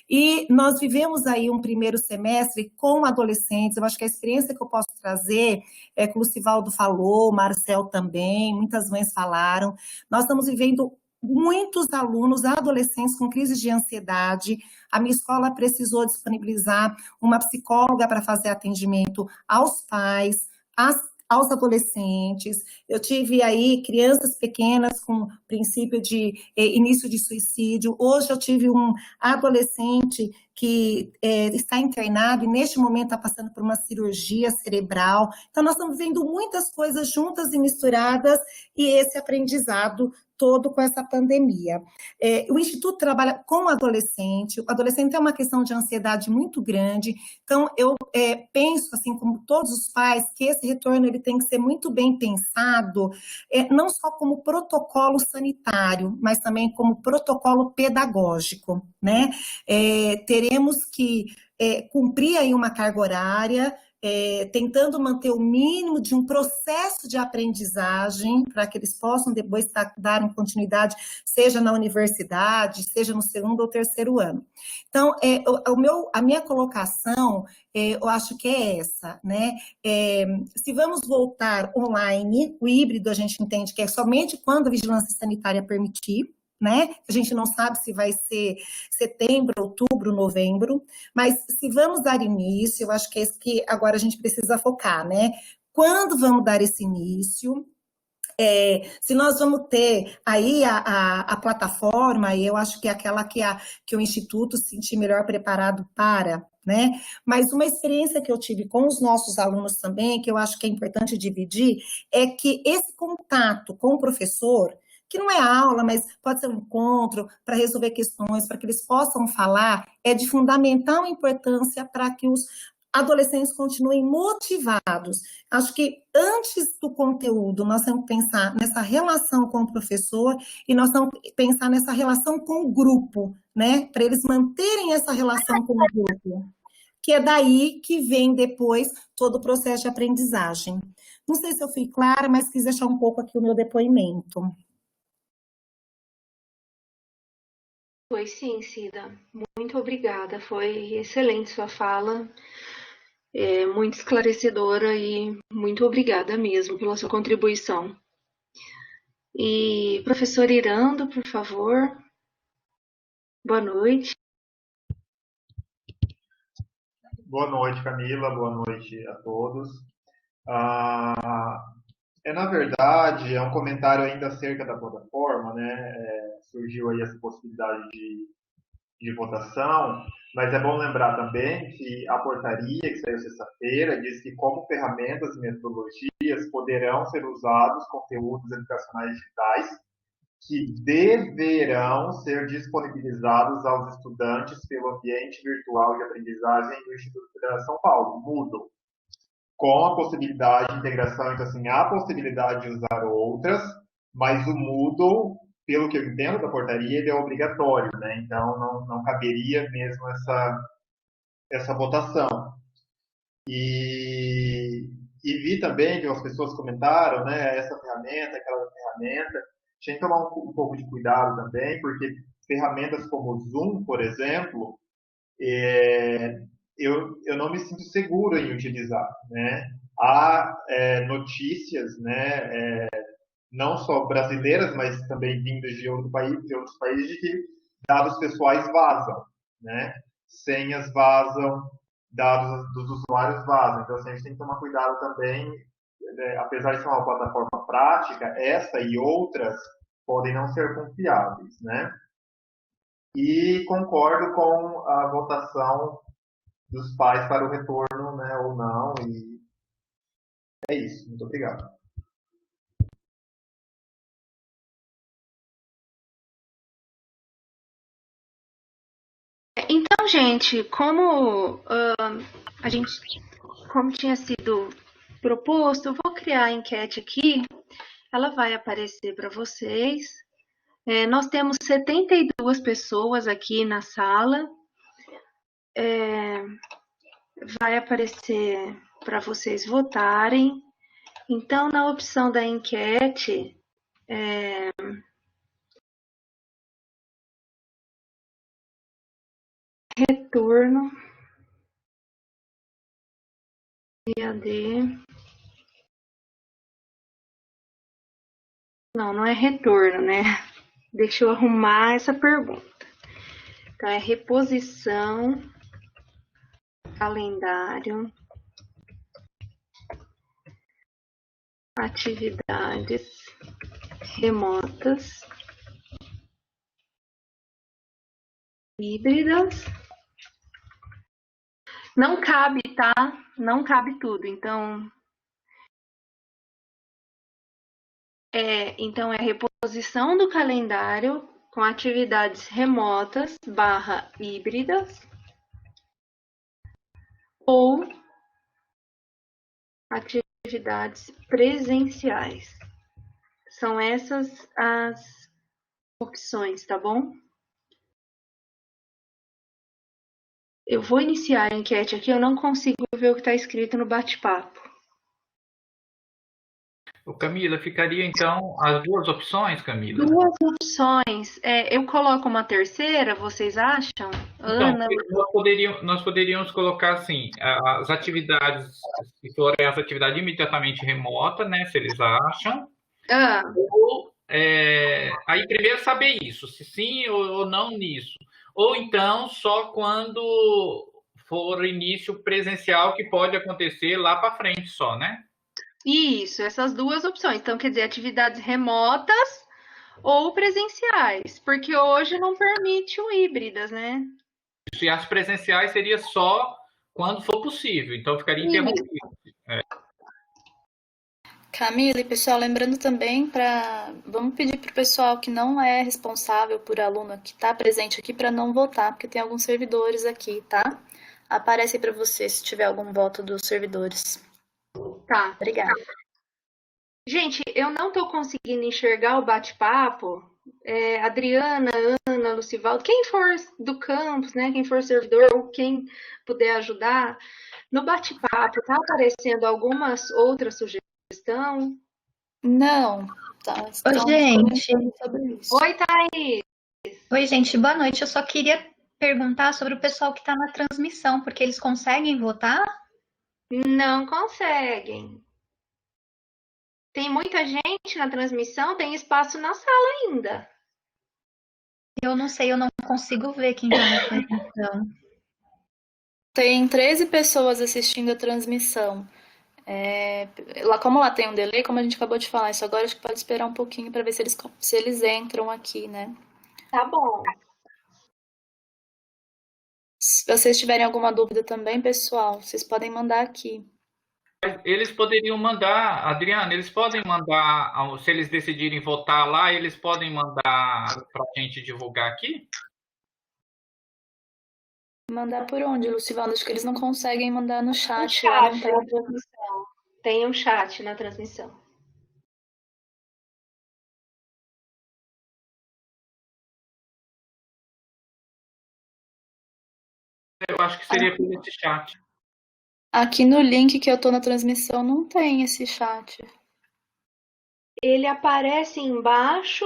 E nós vivemos aí um primeiro semestre com adolescentes, eu acho que a experiência que eu posso trazer que o Lucivaldo falou, o Marcel também, muitas mães falaram, nós estamos vivendo muitos alunos, adolescentes com crises de ansiedade. A minha escola precisou disponibilizar uma psicóloga para fazer atendimento aos pais, aos adolescentes. Eu tive aí crianças pequenas com princípio de início de suicídio. Hoje eu tive um adolescente que está internado e neste momento está passando por uma cirurgia cerebral. Então nós estamos vendo muitas coisas juntas e misturadas e esse aprendizado todo com essa pandemia. O Instituto trabalha com o adolescente tem uma questão de ansiedade muito grande, então eu penso, assim como todos os pais, que esse retorno ele tem que ser muito bem pensado, não só como protocolo sanitário, mas também como protocolo pedagógico, né? Teremos que cumprir aí uma carga horária, tentando manter o mínimo de um processo de aprendizagem para que eles possam depois dar continuidade, seja na universidade, seja no segundo ou terceiro ano. Então, a minha colocação, eu acho que é essa, né? Se vamos voltar online, o híbrido a gente entende que é somente quando a vigilância sanitária permitir, né? A gente não sabe se vai ser setembro, outubro, novembro, mas se vamos dar início, eu acho que é isso que agora a gente precisa focar, né? Quando vamos dar esse início? Se nós vamos ter aí a plataforma, e eu acho que é aquela que o Instituto se sentir melhor preparado para, né? Mas uma experiência que eu tive com os nossos alunos também, que eu acho que é importante dividir, é que esse contato com o professor, que não é aula, mas pode ser um encontro para resolver questões, para que eles possam falar, é de fundamental importância para que os adolescentes continuem motivados. Acho que antes do conteúdo, nós temos que pensar nessa relação com o professor e nós temos que pensar nessa relação com o grupo, né? Para eles manterem essa relação com o grupo, que é daí que vem depois todo o processo de aprendizagem. Não sei se eu fui clara, mas quis deixar um pouco aqui o meu depoimento. Foi sim, Cida. Muito obrigada. Foi excelente sua fala. Muito esclarecedora e muito obrigada mesmo pela sua contribuição. E professor Irando, por favor. Boa noite. Boa noite, Camila. Boa noite a todos. Na verdade, é um comentário ainda acerca da plataforma, né? Surgiu aí essa possibilidade de votação, mas é bom lembrar também que a portaria que saiu sexta-feira diz que como ferramentas e metodologias poderão ser usados conteúdos educacionais digitais que deverão ser disponibilizados aos estudantes pelo ambiente virtual de aprendizagem do Instituto Federal de São Paulo, Moodle, com a possibilidade de integração, então assim, há a possibilidade de usar outras, mas o Moodle pelo que eu entendo da portaria, ele é obrigatório, né? Então não caberia mesmo essa votação. E vi também que as pessoas comentaram, né, essa ferramenta, aquela ferramenta. Tinha que tomar um pouco de cuidado também, porque ferramentas como o Zoom, por exemplo, eu não me sinto seguro em utilizar, né? Há notícias, né, não só brasileiras, mas também vindas de outros países, de que dados pessoais vazam, né? Senhas vazam, dados dos usuários vazam. Então, assim, a gente tem que tomar cuidado também, né? Apesar de ser uma plataforma prática, essa e outras podem não ser confiáveis, né? E concordo com a votação dos pais para o retorno, né, ou não, e é isso. Muito obrigado. Então, gente, como como tinha sido proposto, eu vou criar a enquete aqui. Ela vai aparecer para vocês. Nós temos 72 pessoas aqui na sala. Vai aparecer para vocês votarem. Então, na opção da enquete, retorno, EAD. Não é retorno, né? Deixa eu arrumar essa pergunta. Então, é reposição, calendário, atividades remotas, híbridas. Não cabe, tá? Não cabe tudo. Então, é reposição do calendário com atividades remotas / híbridas ou atividades presenciais. São essas as opções, tá bom? Eu vou iniciar a enquete aqui, eu não consigo ver o que está escrito no bate-papo. Camila, ficaria então as duas opções, Camila? Duas opções. Eu coloco uma terceira, vocês acham? Então, Ana? nós poderíamos colocar assim, as atividades, se forem as atividades imediatamente remotas, né, se eles acham. Ou, aí primeiro saber isso, se sim ou não nisso. Ou então só quando for o início presencial, que pode acontecer lá para frente só, né? Isso, essas duas opções. Então, quer dizer, atividades remotas ou presenciais, porque hoje não permite o híbridas, né? E as presenciais seria só quando for possível, então ficaria interrompido. Camila e pessoal, lembrando também vamos pedir para o pessoal que não é responsável por aluno que está presente aqui para não votar, porque tem alguns servidores aqui, tá? Aparece aí para você se tiver algum voto dos servidores. Tá. Obrigada. Gente, eu não estou conseguindo enxergar o bate-papo. Adriana, Ana, Lucivaldo, quem for do campus, né? Quem for servidor ou quem puder ajudar, no bate-papo está aparecendo algumas outras sugestões? Não. Tá, Oi, gente. Oi, Thaís. Oi, gente. Boa noite. Eu só queria perguntar sobre o pessoal que está na transmissão, porque eles conseguem votar? Não conseguem. Tem muita gente na transmissão, tem espaço na sala ainda. Eu não sei, eu não consigo ver quem está na transmissão. Tem 13 pessoas assistindo a transmissão. Como lá tem um delay, como a gente acabou de falar, isso agora acho que pode esperar um pouquinho para ver se eles entram aqui, né? Tá bom. Se vocês tiverem alguma dúvida também, pessoal, vocês podem mandar aqui. Eles poderiam mandar, Adriana, eles podem mandar, se eles decidirem votar lá, eles podem mandar para a gente divulgar aqui? Mandar por onde, Lucivaldo? Acho que eles não conseguem mandar no chat. Tem um chat na transmissão. Eu acho que seria por esse chat. Aqui no link que eu tô na transmissão não tem esse chat. Ele aparece embaixo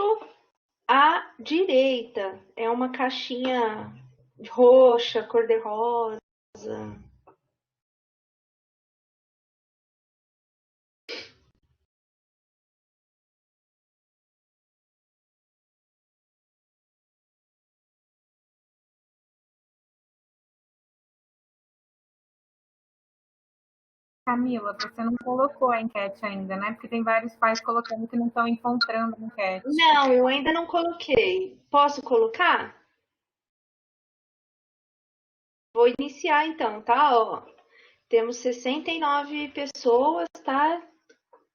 à direita. É uma caixinha roxa, cor-de-rosa. Camila, você não colocou a enquete ainda, né? Porque tem vários pais colocando que não estão encontrando a enquete. Não, eu ainda não coloquei. Posso colocar? Vou iniciar então, tá? Ó, temos 69 pessoas, tá?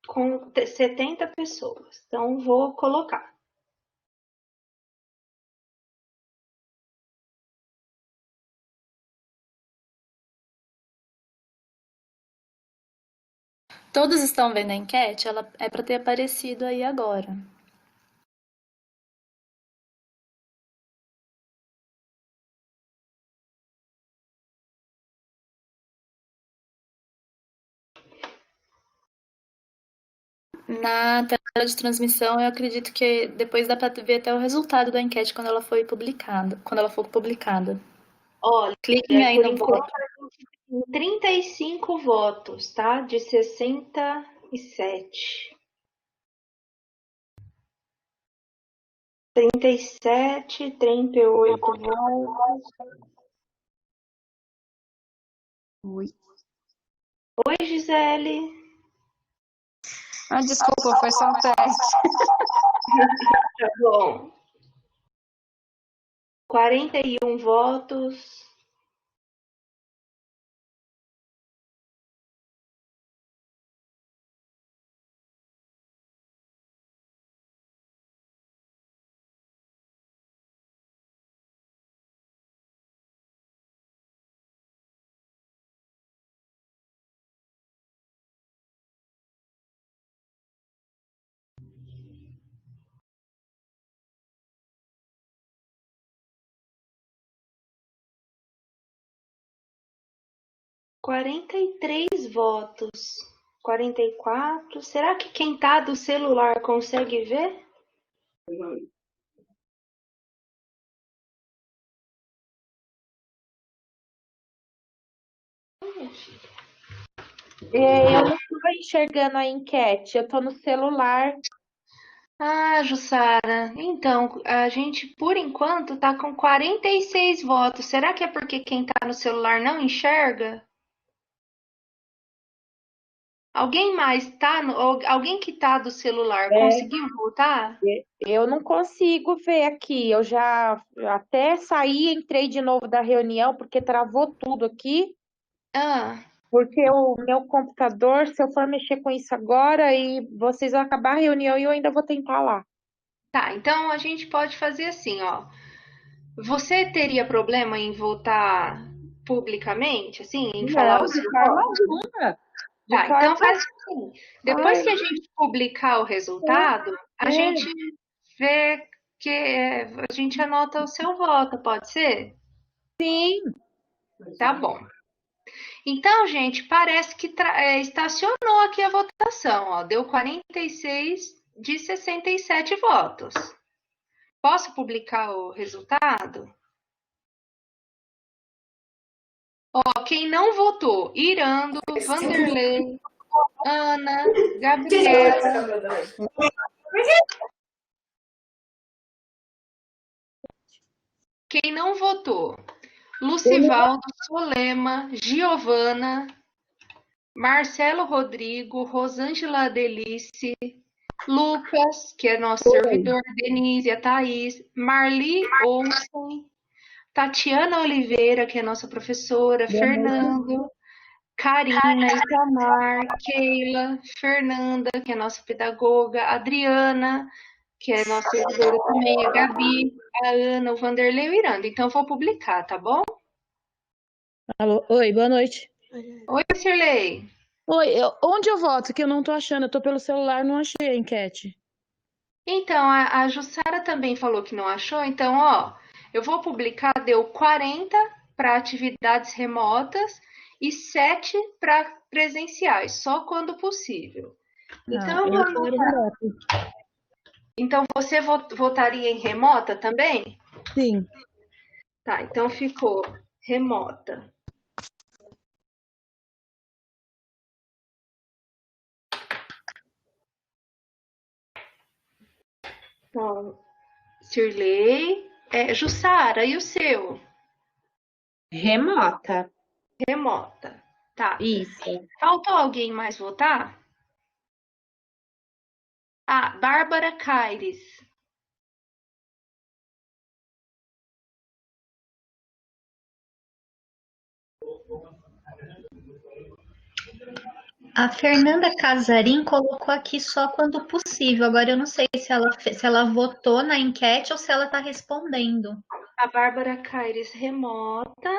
Com 70 pessoas. Então, vou colocar. Todos estão vendo a enquete? Ela é para ter aparecido aí agora. Na tela de transmissão, eu acredito que depois dá para ver até o resultado da enquete quando ela for publicada. Olha, cliquem aí por no enquanto voto. a gente tem 35 votos, tá? De 67. 37, 38 votos. Oi. Oi, Gisele. Desculpa, foi só um teste. Tá bom. 41 votos. Quarenta e três votos. 44. Será que quem tá do celular consegue ver? Eu não estou enxergando a enquete, eu estou no celular. Ah, Jussara, então, a gente, por enquanto, tá com 46 votos. Será que é porque quem tá no celular não enxerga? Alguém mais tá alguém que tá do celular conseguiu votar? Eu não consigo ver aqui. Eu já até saí, entrei de novo da reunião, porque travou tudo aqui. Porque o meu computador, se eu for mexer com isso agora, e vocês vão acabar a reunião e eu ainda vou tentar lá. Tá, então a gente pode fazer assim, ó. Você teria problema em votar publicamente, assim, em falar o seu voto? Tá, então faz assim. Depois que a gente publicar o resultado, a gente vê que a gente anota o seu voto, pode ser? Sim. Tá bom. Então, gente, parece que estacionou aqui a votação, ó. Deu 46 de 67 votos. Posso publicar o resultado? Ó, quem não votou: Irando, Vanderlei, Ana, Gabriela. Quem não votou: Lucivaldo, Solema, Giovana, Marcelo Rodrigo, Rosângela Delice, Lucas, que é nosso servidor, Denise, a Thaís, Marli Olsen, Tatiana Oliveira, que é nossa professora, Fernando, Karina, Itamar, Keila, Fernanda, que é nossa pedagoga, Adriana, que é nossa servidora também, a Gabi, a Ana, o Vanderlei e o Iranda. Então, eu vou publicar, tá bom? Alô, oi, boa noite. Oi, Sirlei. Oi, onde eu voto? Que eu não tô achando, eu tô pelo celular, não achei a enquete. Então, a Jussara também falou que não achou, então, ó, eu vou publicar, deu 40 para atividades remotas e 7 para presenciais, só quando possível. Então, eu quero remoto. Então, você votaria em remota também? Sim. Tá, então ficou remota. Então, Sirlei, Jussara, e o seu? Remota. Remota. Tá. Isso. Faltou alguém mais votar? Ah, Bárbara Caires. A Fernanda Casarim colocou aqui só quando possível. Agora eu não sei se ela votou na enquete ou se ela está respondendo. A Bárbara Caires, remota.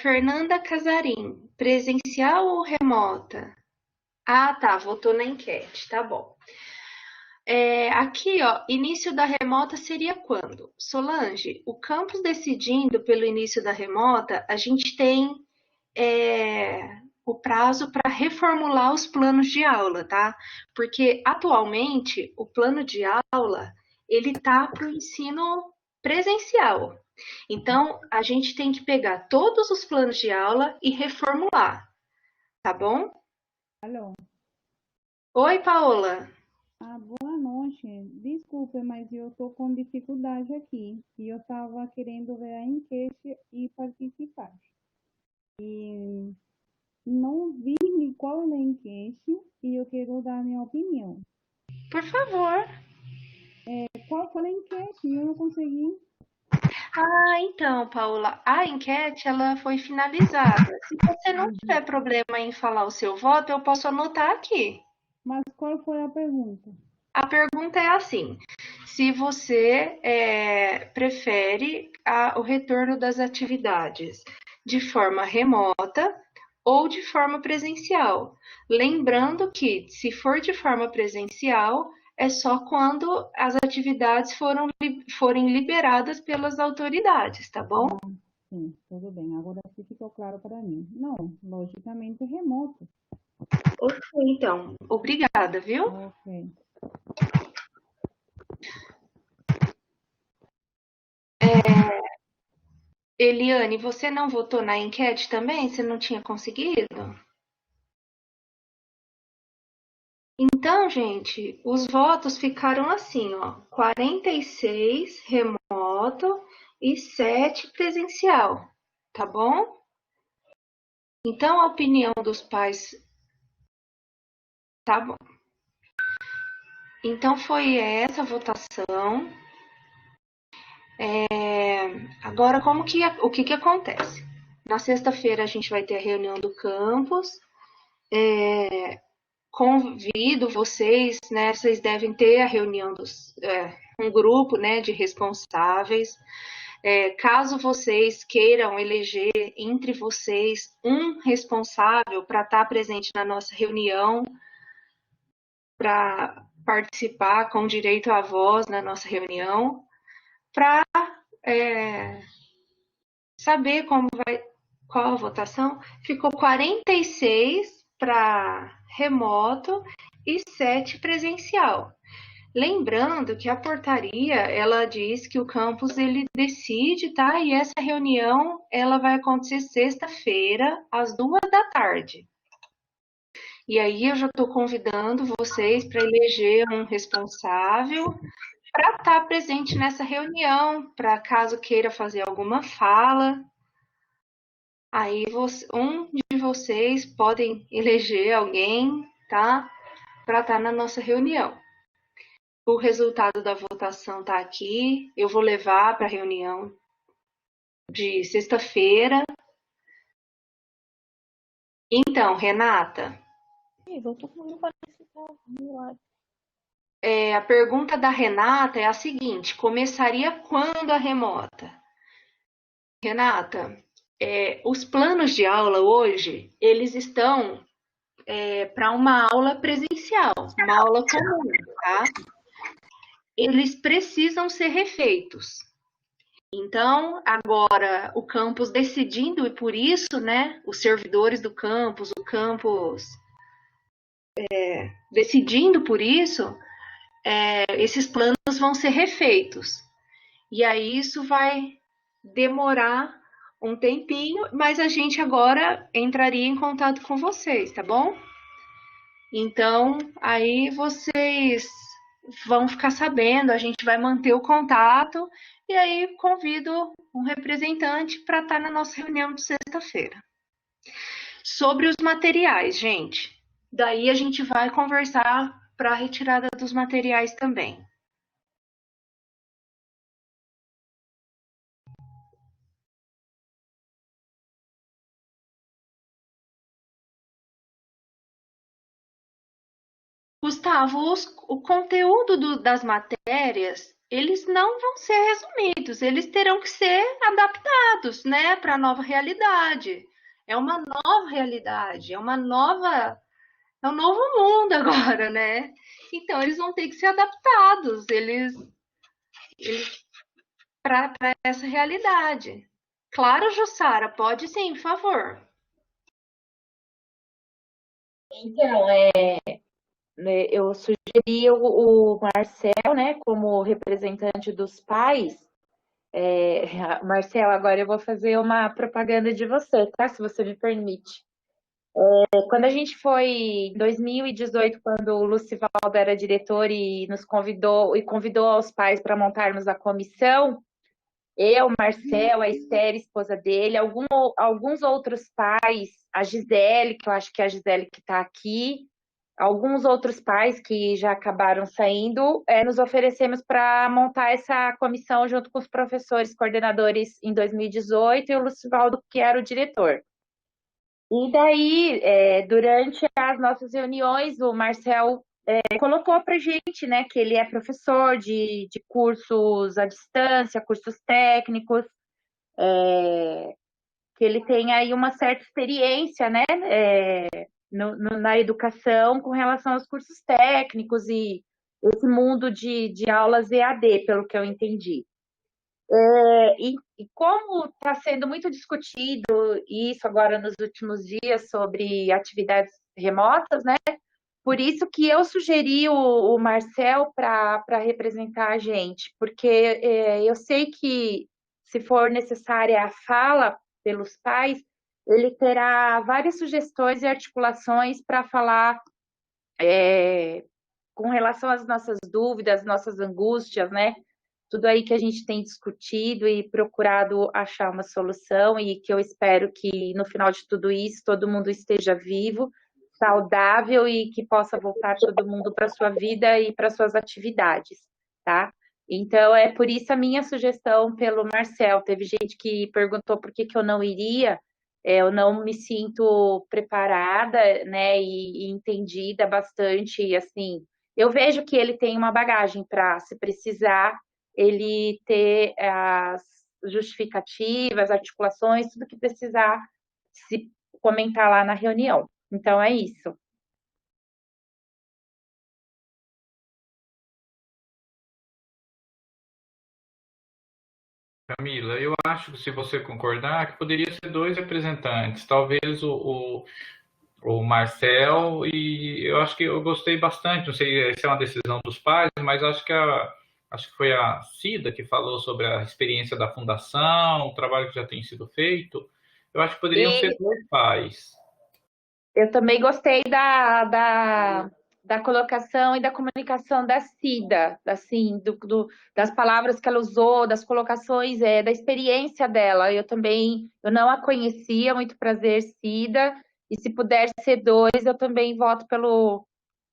Fernanda Casarim, presencial ou remota? Ah, tá, votou na enquete, tá bom. Aqui, ó, início da remota seria quando? Solange, o campus decidindo pelo início da remota, a gente tem o prazo para reformular os planos de aula, tá? Porque atualmente o plano de aula ele tá para o ensino presencial. Então a gente tem que pegar todos os planos de aula e reformular, tá bom? Alô. Oi, Paola. Boa noite. Desculpe, mas eu estou com dificuldade aqui e eu estava querendo ver a enquete e participar. E não vi qual é a enquete e eu quero dar minha opinião. Por favor. Qual foi a enquete? Eu não consegui. Então, Paola, a enquete ela foi finalizada. Se você não tiver problema em falar o seu voto, eu posso anotar aqui. Mas qual foi a pergunta? A pergunta é assim: se você prefere o retorno das atividades de forma remota ou de forma presencial. Lembrando que, se for de forma presencial, é só quando as atividades forem liberadas pelas autoridades, tá bom? Sim, tudo bem. Agora sim ficou claro para mim. Não, logicamente remoto. Ok, então. Obrigada, viu? Ok. Eliane, você não votou na enquete também? Você não tinha conseguido? Então, gente, os votos ficaram assim, ó, 46 remoto e 7 presencial, tá bom? Então, a opinião dos pais... Tá bom. Então, foi essa a votação. Agora, o que acontece? Na sexta-feira, a gente vai ter a reunião do campus. Convido vocês, né? Vocês devem ter a reunião um grupo, né, de responsáveis. Caso vocês queiram eleger entre vocês um responsável para estar presente na nossa reunião, para participar com direito à voz na nossa reunião, para saber qual a votação, ficou 46 para remoto e 7 presencial. Lembrando que a portaria, ela diz que o campus ele decide, tá? E essa reunião, ela vai acontecer sexta-feira, às 14h. E aí eu já estou convidando vocês para eleger um responsável para estar presente nessa reunião, para caso queira fazer alguma fala. Aí um de vocês podem eleger alguém, tá? Para estar na nossa reunião. O resultado da votação está aqui. Eu vou levar para a reunião de sexta-feira. Então, Renata. A pergunta da Renata é a seguinte: começaria quando a remota? Renata, os planos de aula hoje, eles estão para uma aula presencial, uma aula comum, tá? Eles precisam ser refeitos. Então, agora, o campus decidindo, e por isso, né, os servidores do campus, o campus decidindo por isso, esses planos vão ser refeitos. E aí isso vai demorar um tempinho, mas a gente agora entraria em contato com vocês, tá bom? Então, aí vocês vão ficar sabendo, a gente vai manter o contato e aí convido um representante para estar na nossa reunião de sexta-feira. Sobre os materiais, gente, daí a gente vai conversar para a retirada dos materiais também. Gustavo, o conteúdo das matérias, eles não vão ser resumidos, eles terão que ser adaptados, né, para a nova realidade. É uma nova realidade, é um novo mundo agora, né? Então, eles vão ter que ser adaptados, para essa realidade. Claro, Jussara, pode sim, por favor. Então, eu sugeri o Marcel, né, como representante dos pais. Marcel, agora eu vou fazer uma propaganda de você, tá? Se você me permite. Quando a gente foi em 2018, quando o Lucivaldo era diretor e nos convidou aos pais para montarmos a comissão, eu, Marcel, a Esther, esposa dele, alguns outros pais, a Gisele, que eu acho que é a Gisele que está aqui, alguns outros pais que já acabaram saindo, nos oferecemos para montar essa comissão junto com os professores coordenadores em 2018 e o Lucivaldo, que era o diretor. E daí, durante as nossas reuniões, o Marcel colocou para a gente, né, que ele é professor de cursos à distância, cursos técnicos, que ele tem aí uma certa experiência, né, na educação com relação aos cursos técnicos e esse mundo de aulas EAD, pelo que eu entendi. E como está sendo muito discutido isso agora nos últimos dias sobre atividades remotas, né? Por isso que eu sugeri o Marcel para representar a gente, porque eu sei que se for necessária a fala pelos pais, ele terá várias sugestões e articulações para falar com relação às nossas dúvidas, nossas angústias, né? Tudo aí que a gente tem discutido e procurado achar uma solução e que eu espero que no final de tudo isso todo mundo esteja vivo, saudável e que possa voltar todo mundo para sua vida e para suas atividades, tá? Então, é por isso a minha sugestão pelo Marcel. Teve gente que perguntou por que eu não iria, eu não me sinto preparada, né, e entendida bastante, e assim, eu vejo que ele tem uma bagagem para, se precisar, ele ter as justificativas, articulações, tudo que precisar se comentar lá na reunião. Então, é isso. Camila, eu acho que, se você concordar, que poderia ser 2 representantes, talvez o Marcel, e eu acho que eu gostei bastante, não sei se é uma decisão dos pais, mas acho que foi a Cida que falou sobre a experiência da fundação, o trabalho que já tem sido feito. Eu acho que poderiam ser 2 pais. Eu também gostei da colocação e da comunicação da Cida, assim, das palavras que ela usou, das colocações, da experiência dela. Eu não a conhecia, muito prazer, Cida, e se puder ser 2, eu também voto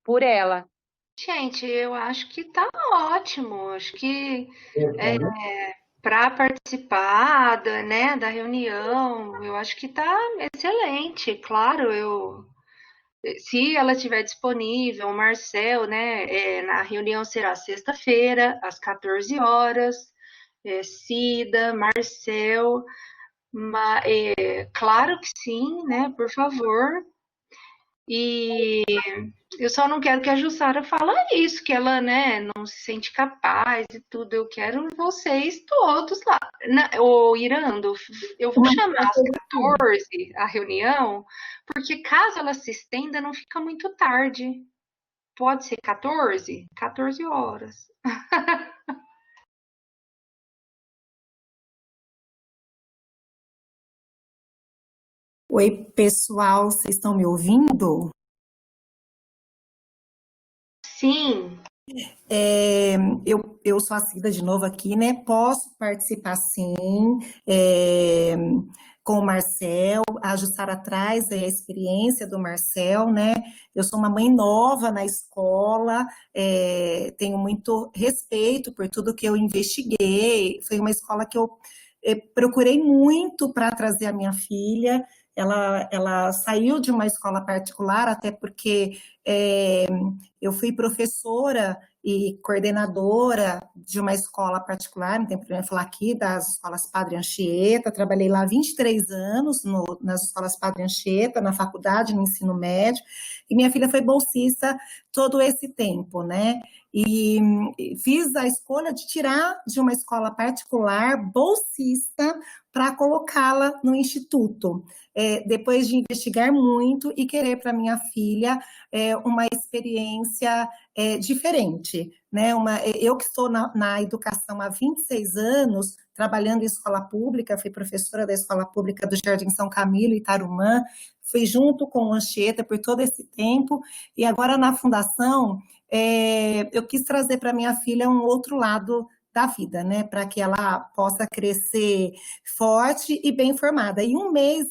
por ela. Gente, eu acho que tá ótimo, acho que para participar da reunião, eu acho que tá excelente, claro, se ela estiver disponível, o Marcel, né, na reunião será sexta-feira, às 14 horas, Cida, Marcel, claro que sim, né, por favor. E Eu só não quero que a Jussara fale isso, que ela, né, não se sente capaz e tudo. Eu quero vocês todos lá. Ô, Irando, eu vou chamar às 14 a reunião, porque caso ela se estenda, não fica muito tarde. Pode ser 14? 14 horas. Oi, pessoal, vocês estão me ouvindo? Sim. Eu sou a Cida de novo aqui, né? Posso participar sim, com o Marcel. A Jussara traz aí a experiência do Marcel, né? Eu sou uma mãe nova na escola, tenho muito respeito por tudo que eu investiguei. Foi uma escola que eu procurei muito para trazer a minha filha. Ela saiu de uma escola particular, até porque eu fui professora e coordenadora de uma escola particular, não tem problema falar aqui, das escolas Padre Anchieta. Trabalhei lá 23 anos nas escolas Padre Anchieta, na faculdade, no ensino médio, e minha filha foi bolsista todo esse tempo, né? E fiz a escolha de tirar de uma escola particular bolsista para colocá-la no instituto, depois de investigar muito e querer para minha filha uma experiência diferente, né? Eu que estou na educação há 26 anos, trabalhando em escola pública, fui professora da escola pública do Jardim São Camilo e Tarumã, fui junto com o Anchieta por todo esse tempo, e agora na fundação eu quis trazer para minha filha um outro lado da vida, né, para que ela possa crescer forte e bem formada. E um mês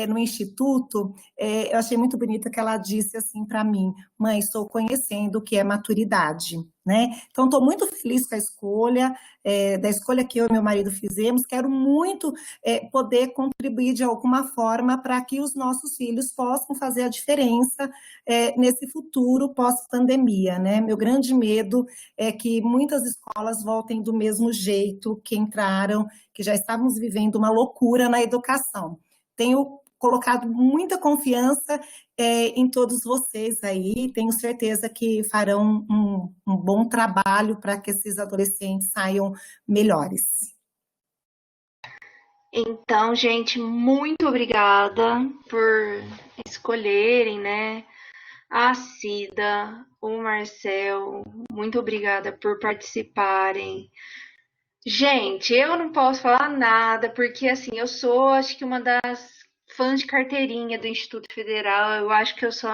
no Instituto, eu achei muito bonito que ela disse assim para mim: mãe, estou conhecendo o que é maturidade, né? Então, estou muito feliz com a escolha, da escolha que eu e meu marido fizemos. Quero muito poder contribuir de alguma forma para que os nossos filhos possam fazer a diferença nesse futuro pós-pandemia, né? Meu grande medo é que muitas escolas voltem do mesmo jeito que entraram, que já estávamos vivendo uma loucura na educação. Tenho colocado muita confiança em todos vocês aí, tenho certeza que farão um bom trabalho para que esses adolescentes saiam melhores. Então, gente, muito obrigada por escolherem, né, a Cida, o Marcel, muito obrigada por participarem. Gente, eu não posso falar nada, porque assim, eu sou, acho que uma das fãs de carteirinha do Instituto Federal. Eu acho que eu sou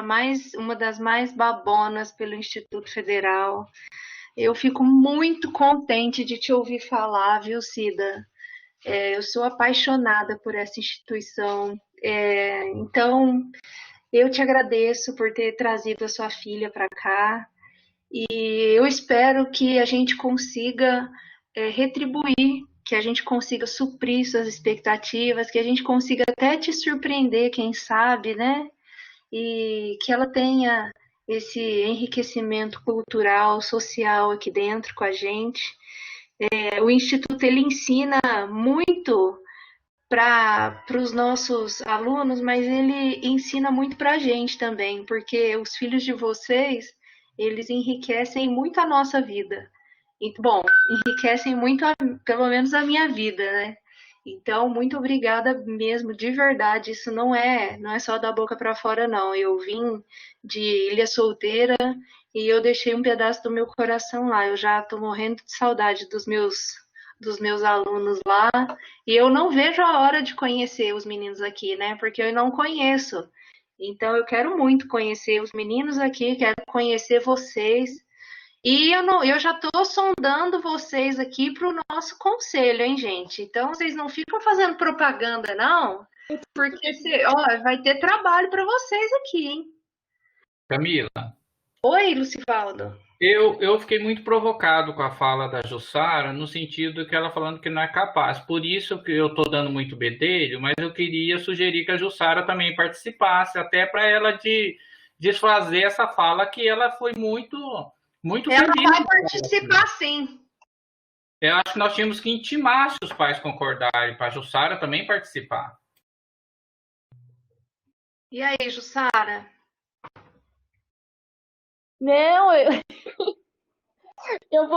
uma das mais babonas pelo Instituto Federal. Eu fico muito contente de te ouvir falar, viu, Cida? Eu sou apaixonada por essa instituição. Então, eu te agradeço por ter trazido a sua filha para cá. E eu espero que a gente consiga retribuir, que a gente consiga suprir suas expectativas, que a gente consiga até te surpreender, quem sabe, né? E que ela tenha esse enriquecimento cultural, social aqui dentro com a gente. O Instituto, ele ensina muito para os nossos alunos, mas ele ensina muito para a gente também, porque os filhos de vocês, eles enriquecem muito a nossa vida. Bom, enriquecem muito, pelo menos a minha vida, né? Então, muito obrigada mesmo, de verdade. Isso não é só da boca para fora, não. Eu vim de Ilha Solteira e eu deixei um pedaço do meu coração lá. Eu já estou morrendo de saudade dos meus alunos lá. E eu não vejo a hora de conhecer os meninos aqui, né? Porque eu não conheço. Então, eu quero muito conhecer os meninos aqui, quero conhecer vocês. E eu já estou sondando vocês aqui para o nosso conselho, hein, gente? Então, vocês não ficam fazendo propaganda, não, porque vai ter trabalho para vocês aqui, hein? Camila. Oi, Lucivaldo. Eu fiquei muito provocado com a fala da Jussara, no sentido que ela falando que não é capaz. Por isso que eu estou dando muito bedelho, mas eu queria sugerir que a Jussara também participasse, até para ela desfazer essa fala que ela foi muito ela feliz. Vai participar, sim. Eu acho que nós tínhamos que intimar se os pais concordarem, para a Jussara também participar. E aí, Jussara? Não,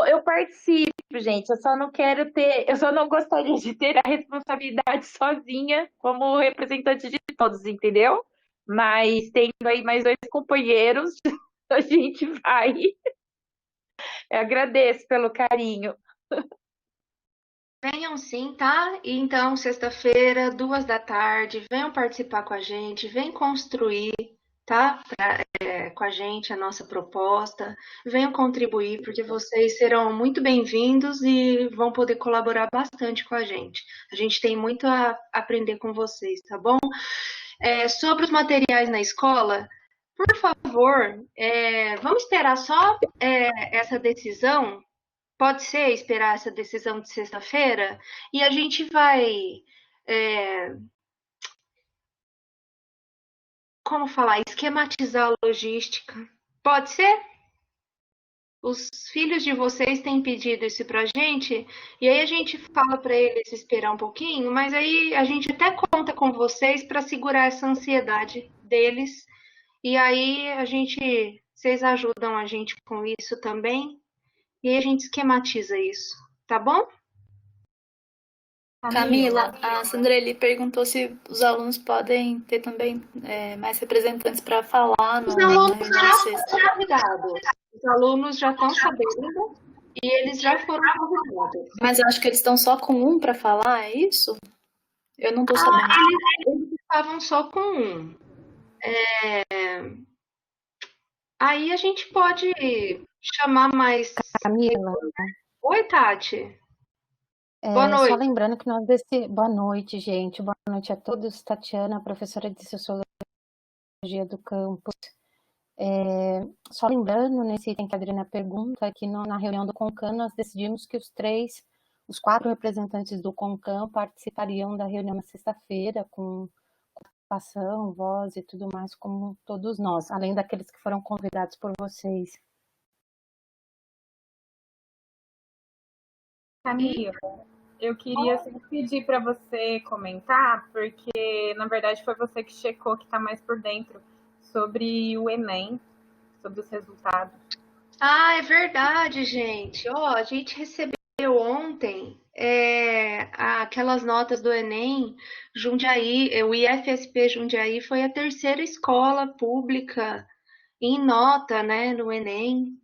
eu participo, gente. Eu só não quero ter, eu só não gostaria de ter a responsabilidade sozinha como representante de todos, entendeu? Mas tendo aí mais 2 companheiros, a gente vai. Eu agradeço pelo carinho. Venham sim, tá? E então, sexta-feira, 14h, venham participar com a gente, vem construir, tá? Com a gente a nossa proposta, venham contribuir, porque vocês serão muito bem-vindos e vão poder colaborar bastante com a gente. A gente tem muito a aprender com vocês, tá bom? Sobre os materiais na escola, por favor, vamos esperar só essa decisão. Pode ser esperar essa decisão de sexta-feira e a gente vai, como falar, esquematizar a logística. Pode ser? Os filhos de vocês têm pedido isso pra gente e aí a gente fala para eles esperar um pouquinho, mas aí a gente até conta com vocês para segurar essa ansiedade deles e aí vocês ajudam a gente com isso também. E aí a gente esquematiza isso, tá bom? Camila, a Sandreli perguntou se os alunos podem ter também mais representantes para falar Os alunos já foram convidados. Os alunos já estão sabendo e eles já foram convidados. Mas eu acho que eles estão só com um para falar, é isso? Eu não estou sabendo. Eles estavam só com um. Aí a gente pode chamar mais... Camila. Oi, Tati. Boa noite. Só lembrando que Boa noite, gente. Boa noite a todos. Tatiana, professora de Sociologia do campus. Só lembrando, nesse item que a Adriana pergunta, que na reunião do CONCAN nós decidimos que os 4 representantes do CONCAN participariam da reunião na sexta-feira, com participação, voz e tudo mais, como todos nós, além daqueles que foram convidados por vocês. Camila, eu queria pedir para você comentar, porque na verdade foi você que checou, que está mais por dentro, sobre o Enem, sobre os resultados. Ah, é verdade, gente. A gente recebeu ontem aquelas notas do Enem. Jundiaí, o IFSP Jundiaí foi a 3ª escola pública em nota, né, no Enem.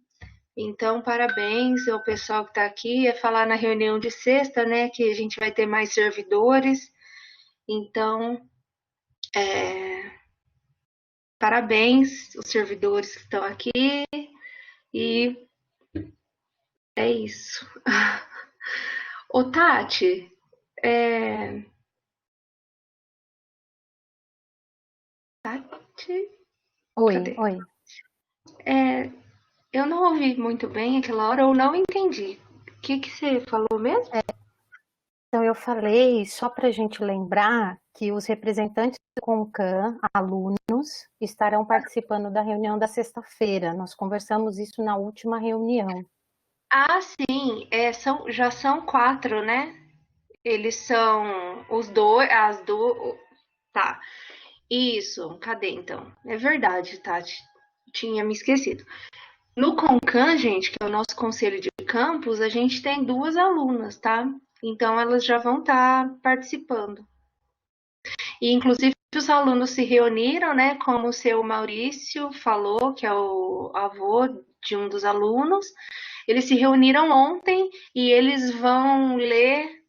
Então, parabéns ao pessoal que está aqui. Ia falar na reunião de sexta, né, que a gente vai ter mais servidores. Então, parabéns os servidores que estão aqui. E é isso. Ô, Tati, Tati? Oi, Cadê? oi. Eu não ouvi muito bem aquela hora, eu não entendi. O que você falou mesmo? Então, eu falei, só para a gente lembrar, que os representantes do CONCAN, alunos, estarão participando da reunião da sexta-feira. Nós conversamos isso na última reunião. Ah, sim, já são 4, né? Eles são os dois, tá. Isso, cadê então? É verdade, Tati. Tinha me esquecido. No CONCAN, gente, que é o nosso conselho de campus, a gente tem 2 alunas, tá? Então, elas já vão estar participando. E, inclusive, os alunos se reuniram, né? Como o seu Maurício falou, que é o avô de um dos alunos. Eles se reuniram ontem e eles vão ler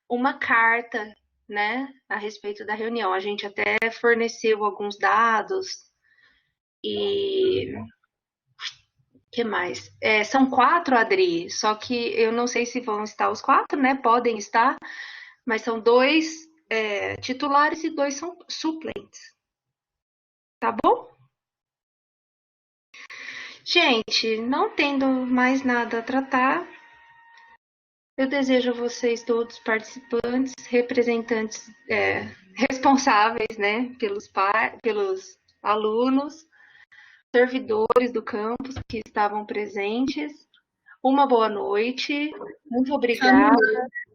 uma carta, né? A respeito da reunião. A gente até forneceu alguns dados e... que mais? São 4, Adri, só que eu não sei se vão estar os 4, né? Podem estar, mas são 2 titulares e 2 são suplentes. Tá bom? Gente, não tendo mais nada a tratar, eu desejo a vocês todos participantes, representantes responsáveis, né? Pelos alunos, servidores do campus que estavam presentes. Uma boa noite. Muito obrigada.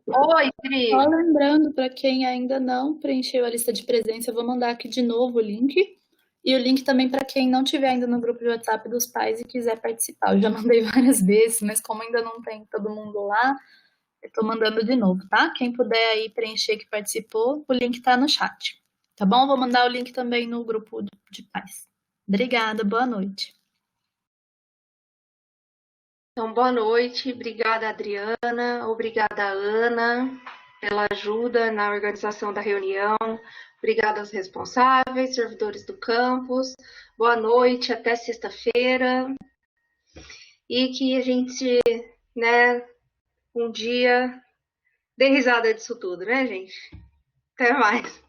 Oi, Pri. Só lembrando, para quem ainda não preencheu a lista de presença, eu vou mandar aqui de novo o link. E o link também para quem não tiver ainda no grupo de WhatsApp dos pais e quiser participar. Eu já mandei várias vezes, mas como ainda não tem todo mundo lá, eu tô mandando de novo, tá? Quem puder aí preencher que participou, o link tá no chat. Tá bom? Vou mandar o link também no grupo de pais. Obrigada, boa noite. Então, boa noite. Obrigada, Adriana. Obrigada, Ana, pela ajuda na organização da reunião. Obrigada aos responsáveis, servidores do campus. Boa noite, até sexta-feira. E que a gente, né, um dia dê risada disso tudo, né, gente? Até mais.